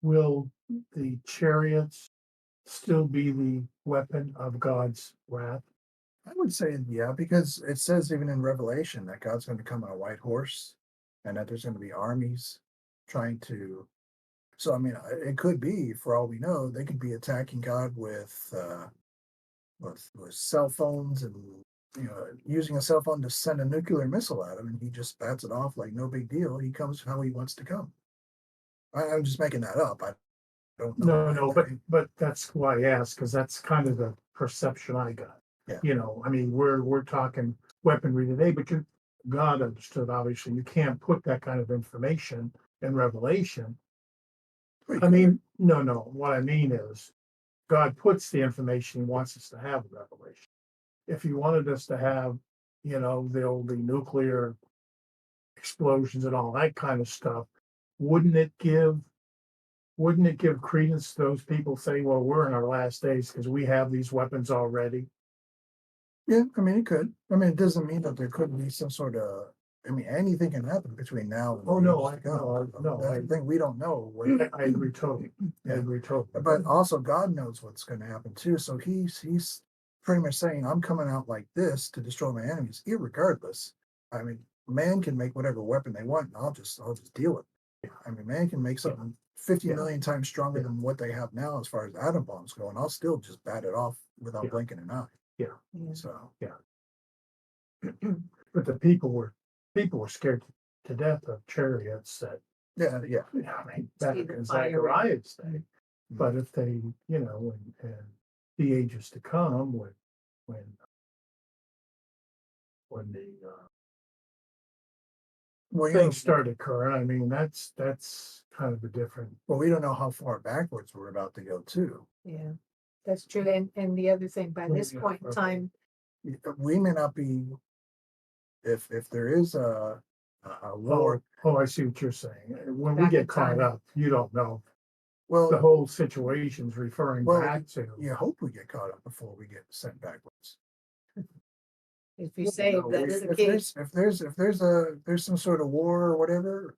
will the chariots still be the weapon of God's wrath? I would say, yeah, because it says even in Revelation that God's going to come on a white horse and that there's going to be armies trying to. So, I mean, it could be, for all we know, they could be attacking God with cell phones and, using a cell phone to send a nuclear missile at him, and he just bats it off like no big deal. He comes how he wants to come. I'm just making that up. I don't know. No, but that's why I asked, because that's kind of the perception I got. Yeah. I mean, we're talking weaponry today, but God understood, obviously, you can't put that kind of information in Revelation. I mean, no. What I mean is, God puts the information He wants us to have in Revelation. If He wanted us to have, there'll be nuclear explosions and all that kind of stuff, wouldn't it give credence to those people saying, well, we're in our last days because we have these weapons already? Yeah, I mean, it could. I mean, it doesn't mean that there couldn't be some sort of I mean, anything can happen between now and Oh, the no, ages to come. no, That's the thing, we don't know. I agree totally. I Yeah. agree totally. But also God knows what's going to happen too. So he's pretty much saying, I'm coming out like this to destroy my enemies, irregardless. I mean, man can make whatever weapon they want, and I'll just deal with it. I mean, man can make something 50 Yeah. million times stronger Yeah. than what they have now as far as atom bombs go, and I'll still just bat it off without Yeah. blinking an eye. Yeah. So But the people were scared to death of chariots that, yeah. I mean, back See the in fire. Zechariah's day. But if they, and the ages to come, when the Well, things start occurring, I mean, that's kind of a different. well, we don't know how far backwards we're about to go too. Yeah, that's true. And the other thing, by this Yeah, point in okay. time, We may not be, if there is a war. Oh, I see what you're saying. When we Back get in caught time. up, you don't know. The Well, whole situation's referring well, back to. you hope we get caught up before we get sent backwards. if you say No, that's the if case, there's some sort of war or whatever,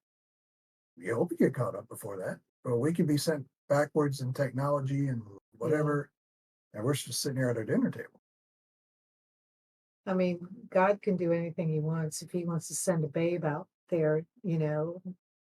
you hope we get caught up before that. But we could be sent backwards in technology and whatever, and we're just sitting here at our dinner table. I mean, God can do anything he wants. If he wants to send a babe out there,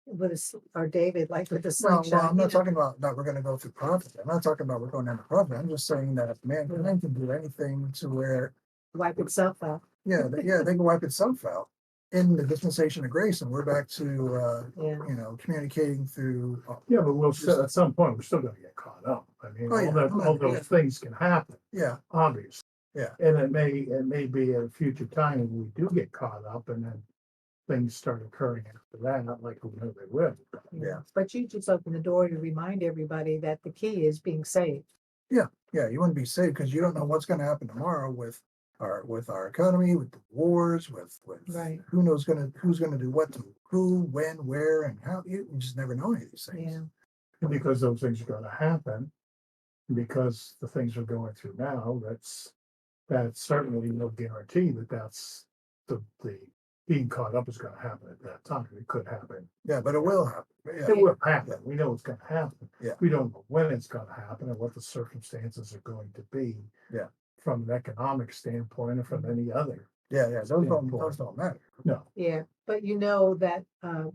with or David, like with the Well, slingshot. I'm not talking about that we're going to go through prophecy. I'm not talking about we're going into prophecy. I'm just saying that if mankind can do anything to where, Wipe itself out. they can wipe itself out in the dispensation of grace, and we're back to Yeah. communicating through. Yeah, but we'll still, at some point, we're still gonna get caught up. I mean, Oh, yeah, all those things can happen, Yeah, obviously. Yeah. And it may be at a future time when we do get caught up and then things start occurring after that, not like we know they will. Yeah. But you just open the door to remind everybody that the key is being saved. yeah. You wouldn't be safe because you don't know what's going to happen tomorrow with our economy, with the wars, with Right. who's going to do what to who, when, where, and how. You just never know any of these things. Yeah. And because those things are gonna happen, because the things we're going through now, that's certainly no guarantee that that's the being caught up is gonna happen at that time. It could happen. Yeah, but it will happen. Yeah. It will happen. We know it's gonna happen. Yeah. We don't know when it's gonna happen and what the circumstances are going to be. Yeah. From an economic standpoint or from any other. Yeah. Those Standpoint. don't matter. No, Yeah, but you know that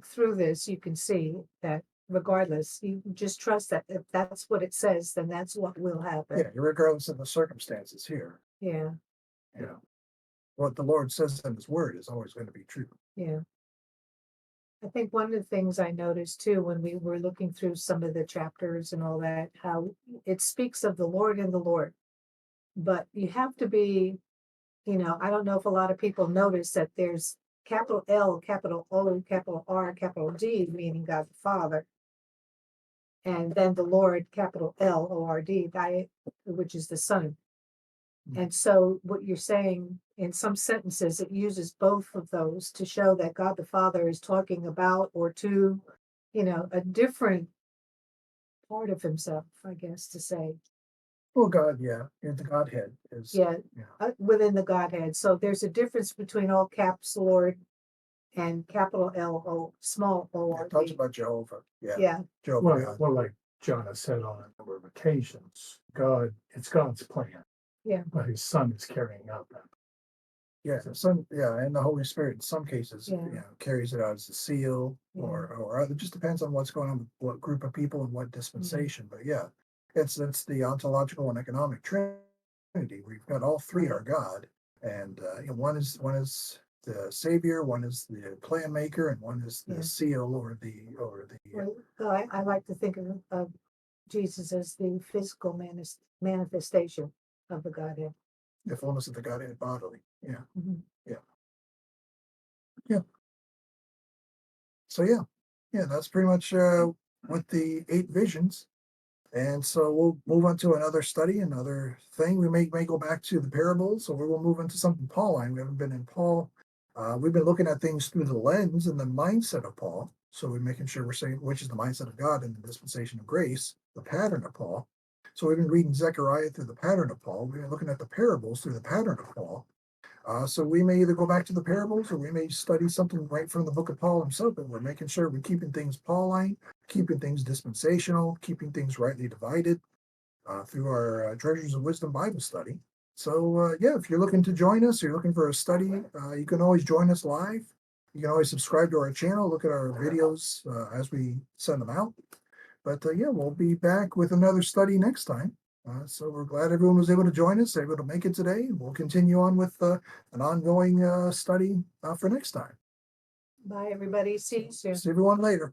through this, you can see that regardless, you just trust that if that's what it says, then that's what will happen. Yeah, regardless of the circumstances here. Yeah, What the Lord says in His Word is always going to be true. yeah. I think one of the things I noticed too, when we were looking through some of the chapters and all that, how it speaks of the Lord and the Lord. But you have to be, I don't know if a lot of people notice that there's capital L, capital O, capital R, capital D, meaning God the Father. And then the Lord, capital Lord, which is the Son. And so what you're saying in some sentences, it uses both of those to show that God the Father is talking about or to, a different part of himself, I guess to say. Well, God, the Godhead is. Yeah, Yeah. within the Godhead. So there's a difference between all caps Lord and capital L-O, small It O-R-D. talks about Jehovah. Yeah. Yeah, Jehovah God. well, like John has said on a number of occasions, it's God's plan. Yeah. But his son is carrying out that. Yeah, and the Holy Spirit in some cases, carries it out as a seal, or it just depends on what's going on with what group of people and what dispensation. But it's the ontological and economic trinity. We've got all three are God, and one is the Savior, one is the plan maker, and one is the seal or the. Well, I like to think of Jesus as the physical manifestation of the Godhead. The fullness of the Godhead bodily. Yeah. Mhm. So that's pretty much with the 8 visions. And so we'll move on to another study, another thing. We may go back to the parables, or we'll move into something Pauline. We haven't been in Paul. We've been looking at things through the lens and the mindset of Paul. So we're making sure we're saying which is the mindset of God in the dispensation of grace, the pattern of Paul. So we've been reading Zechariah through the pattern of Paul. We've been looking at the parables through the pattern of Paul. So we may either go back to the parables or we may study something right from the book of Paul himself, but we're making sure we're keeping things Pauline, keeping things dispensational, keeping things rightly divided through our Treasures of Wisdom Bible study. So yeah, if you're looking to join us, you're looking for a study, you can always join us live. You can always subscribe to our channel, look at our videos as we send them out. But yeah, we'll be back with another study next time. So we're glad everyone was able to join us, able to make it today. We'll continue on with an ongoing study for next time. Bye, everybody. See you soon. See everyone later.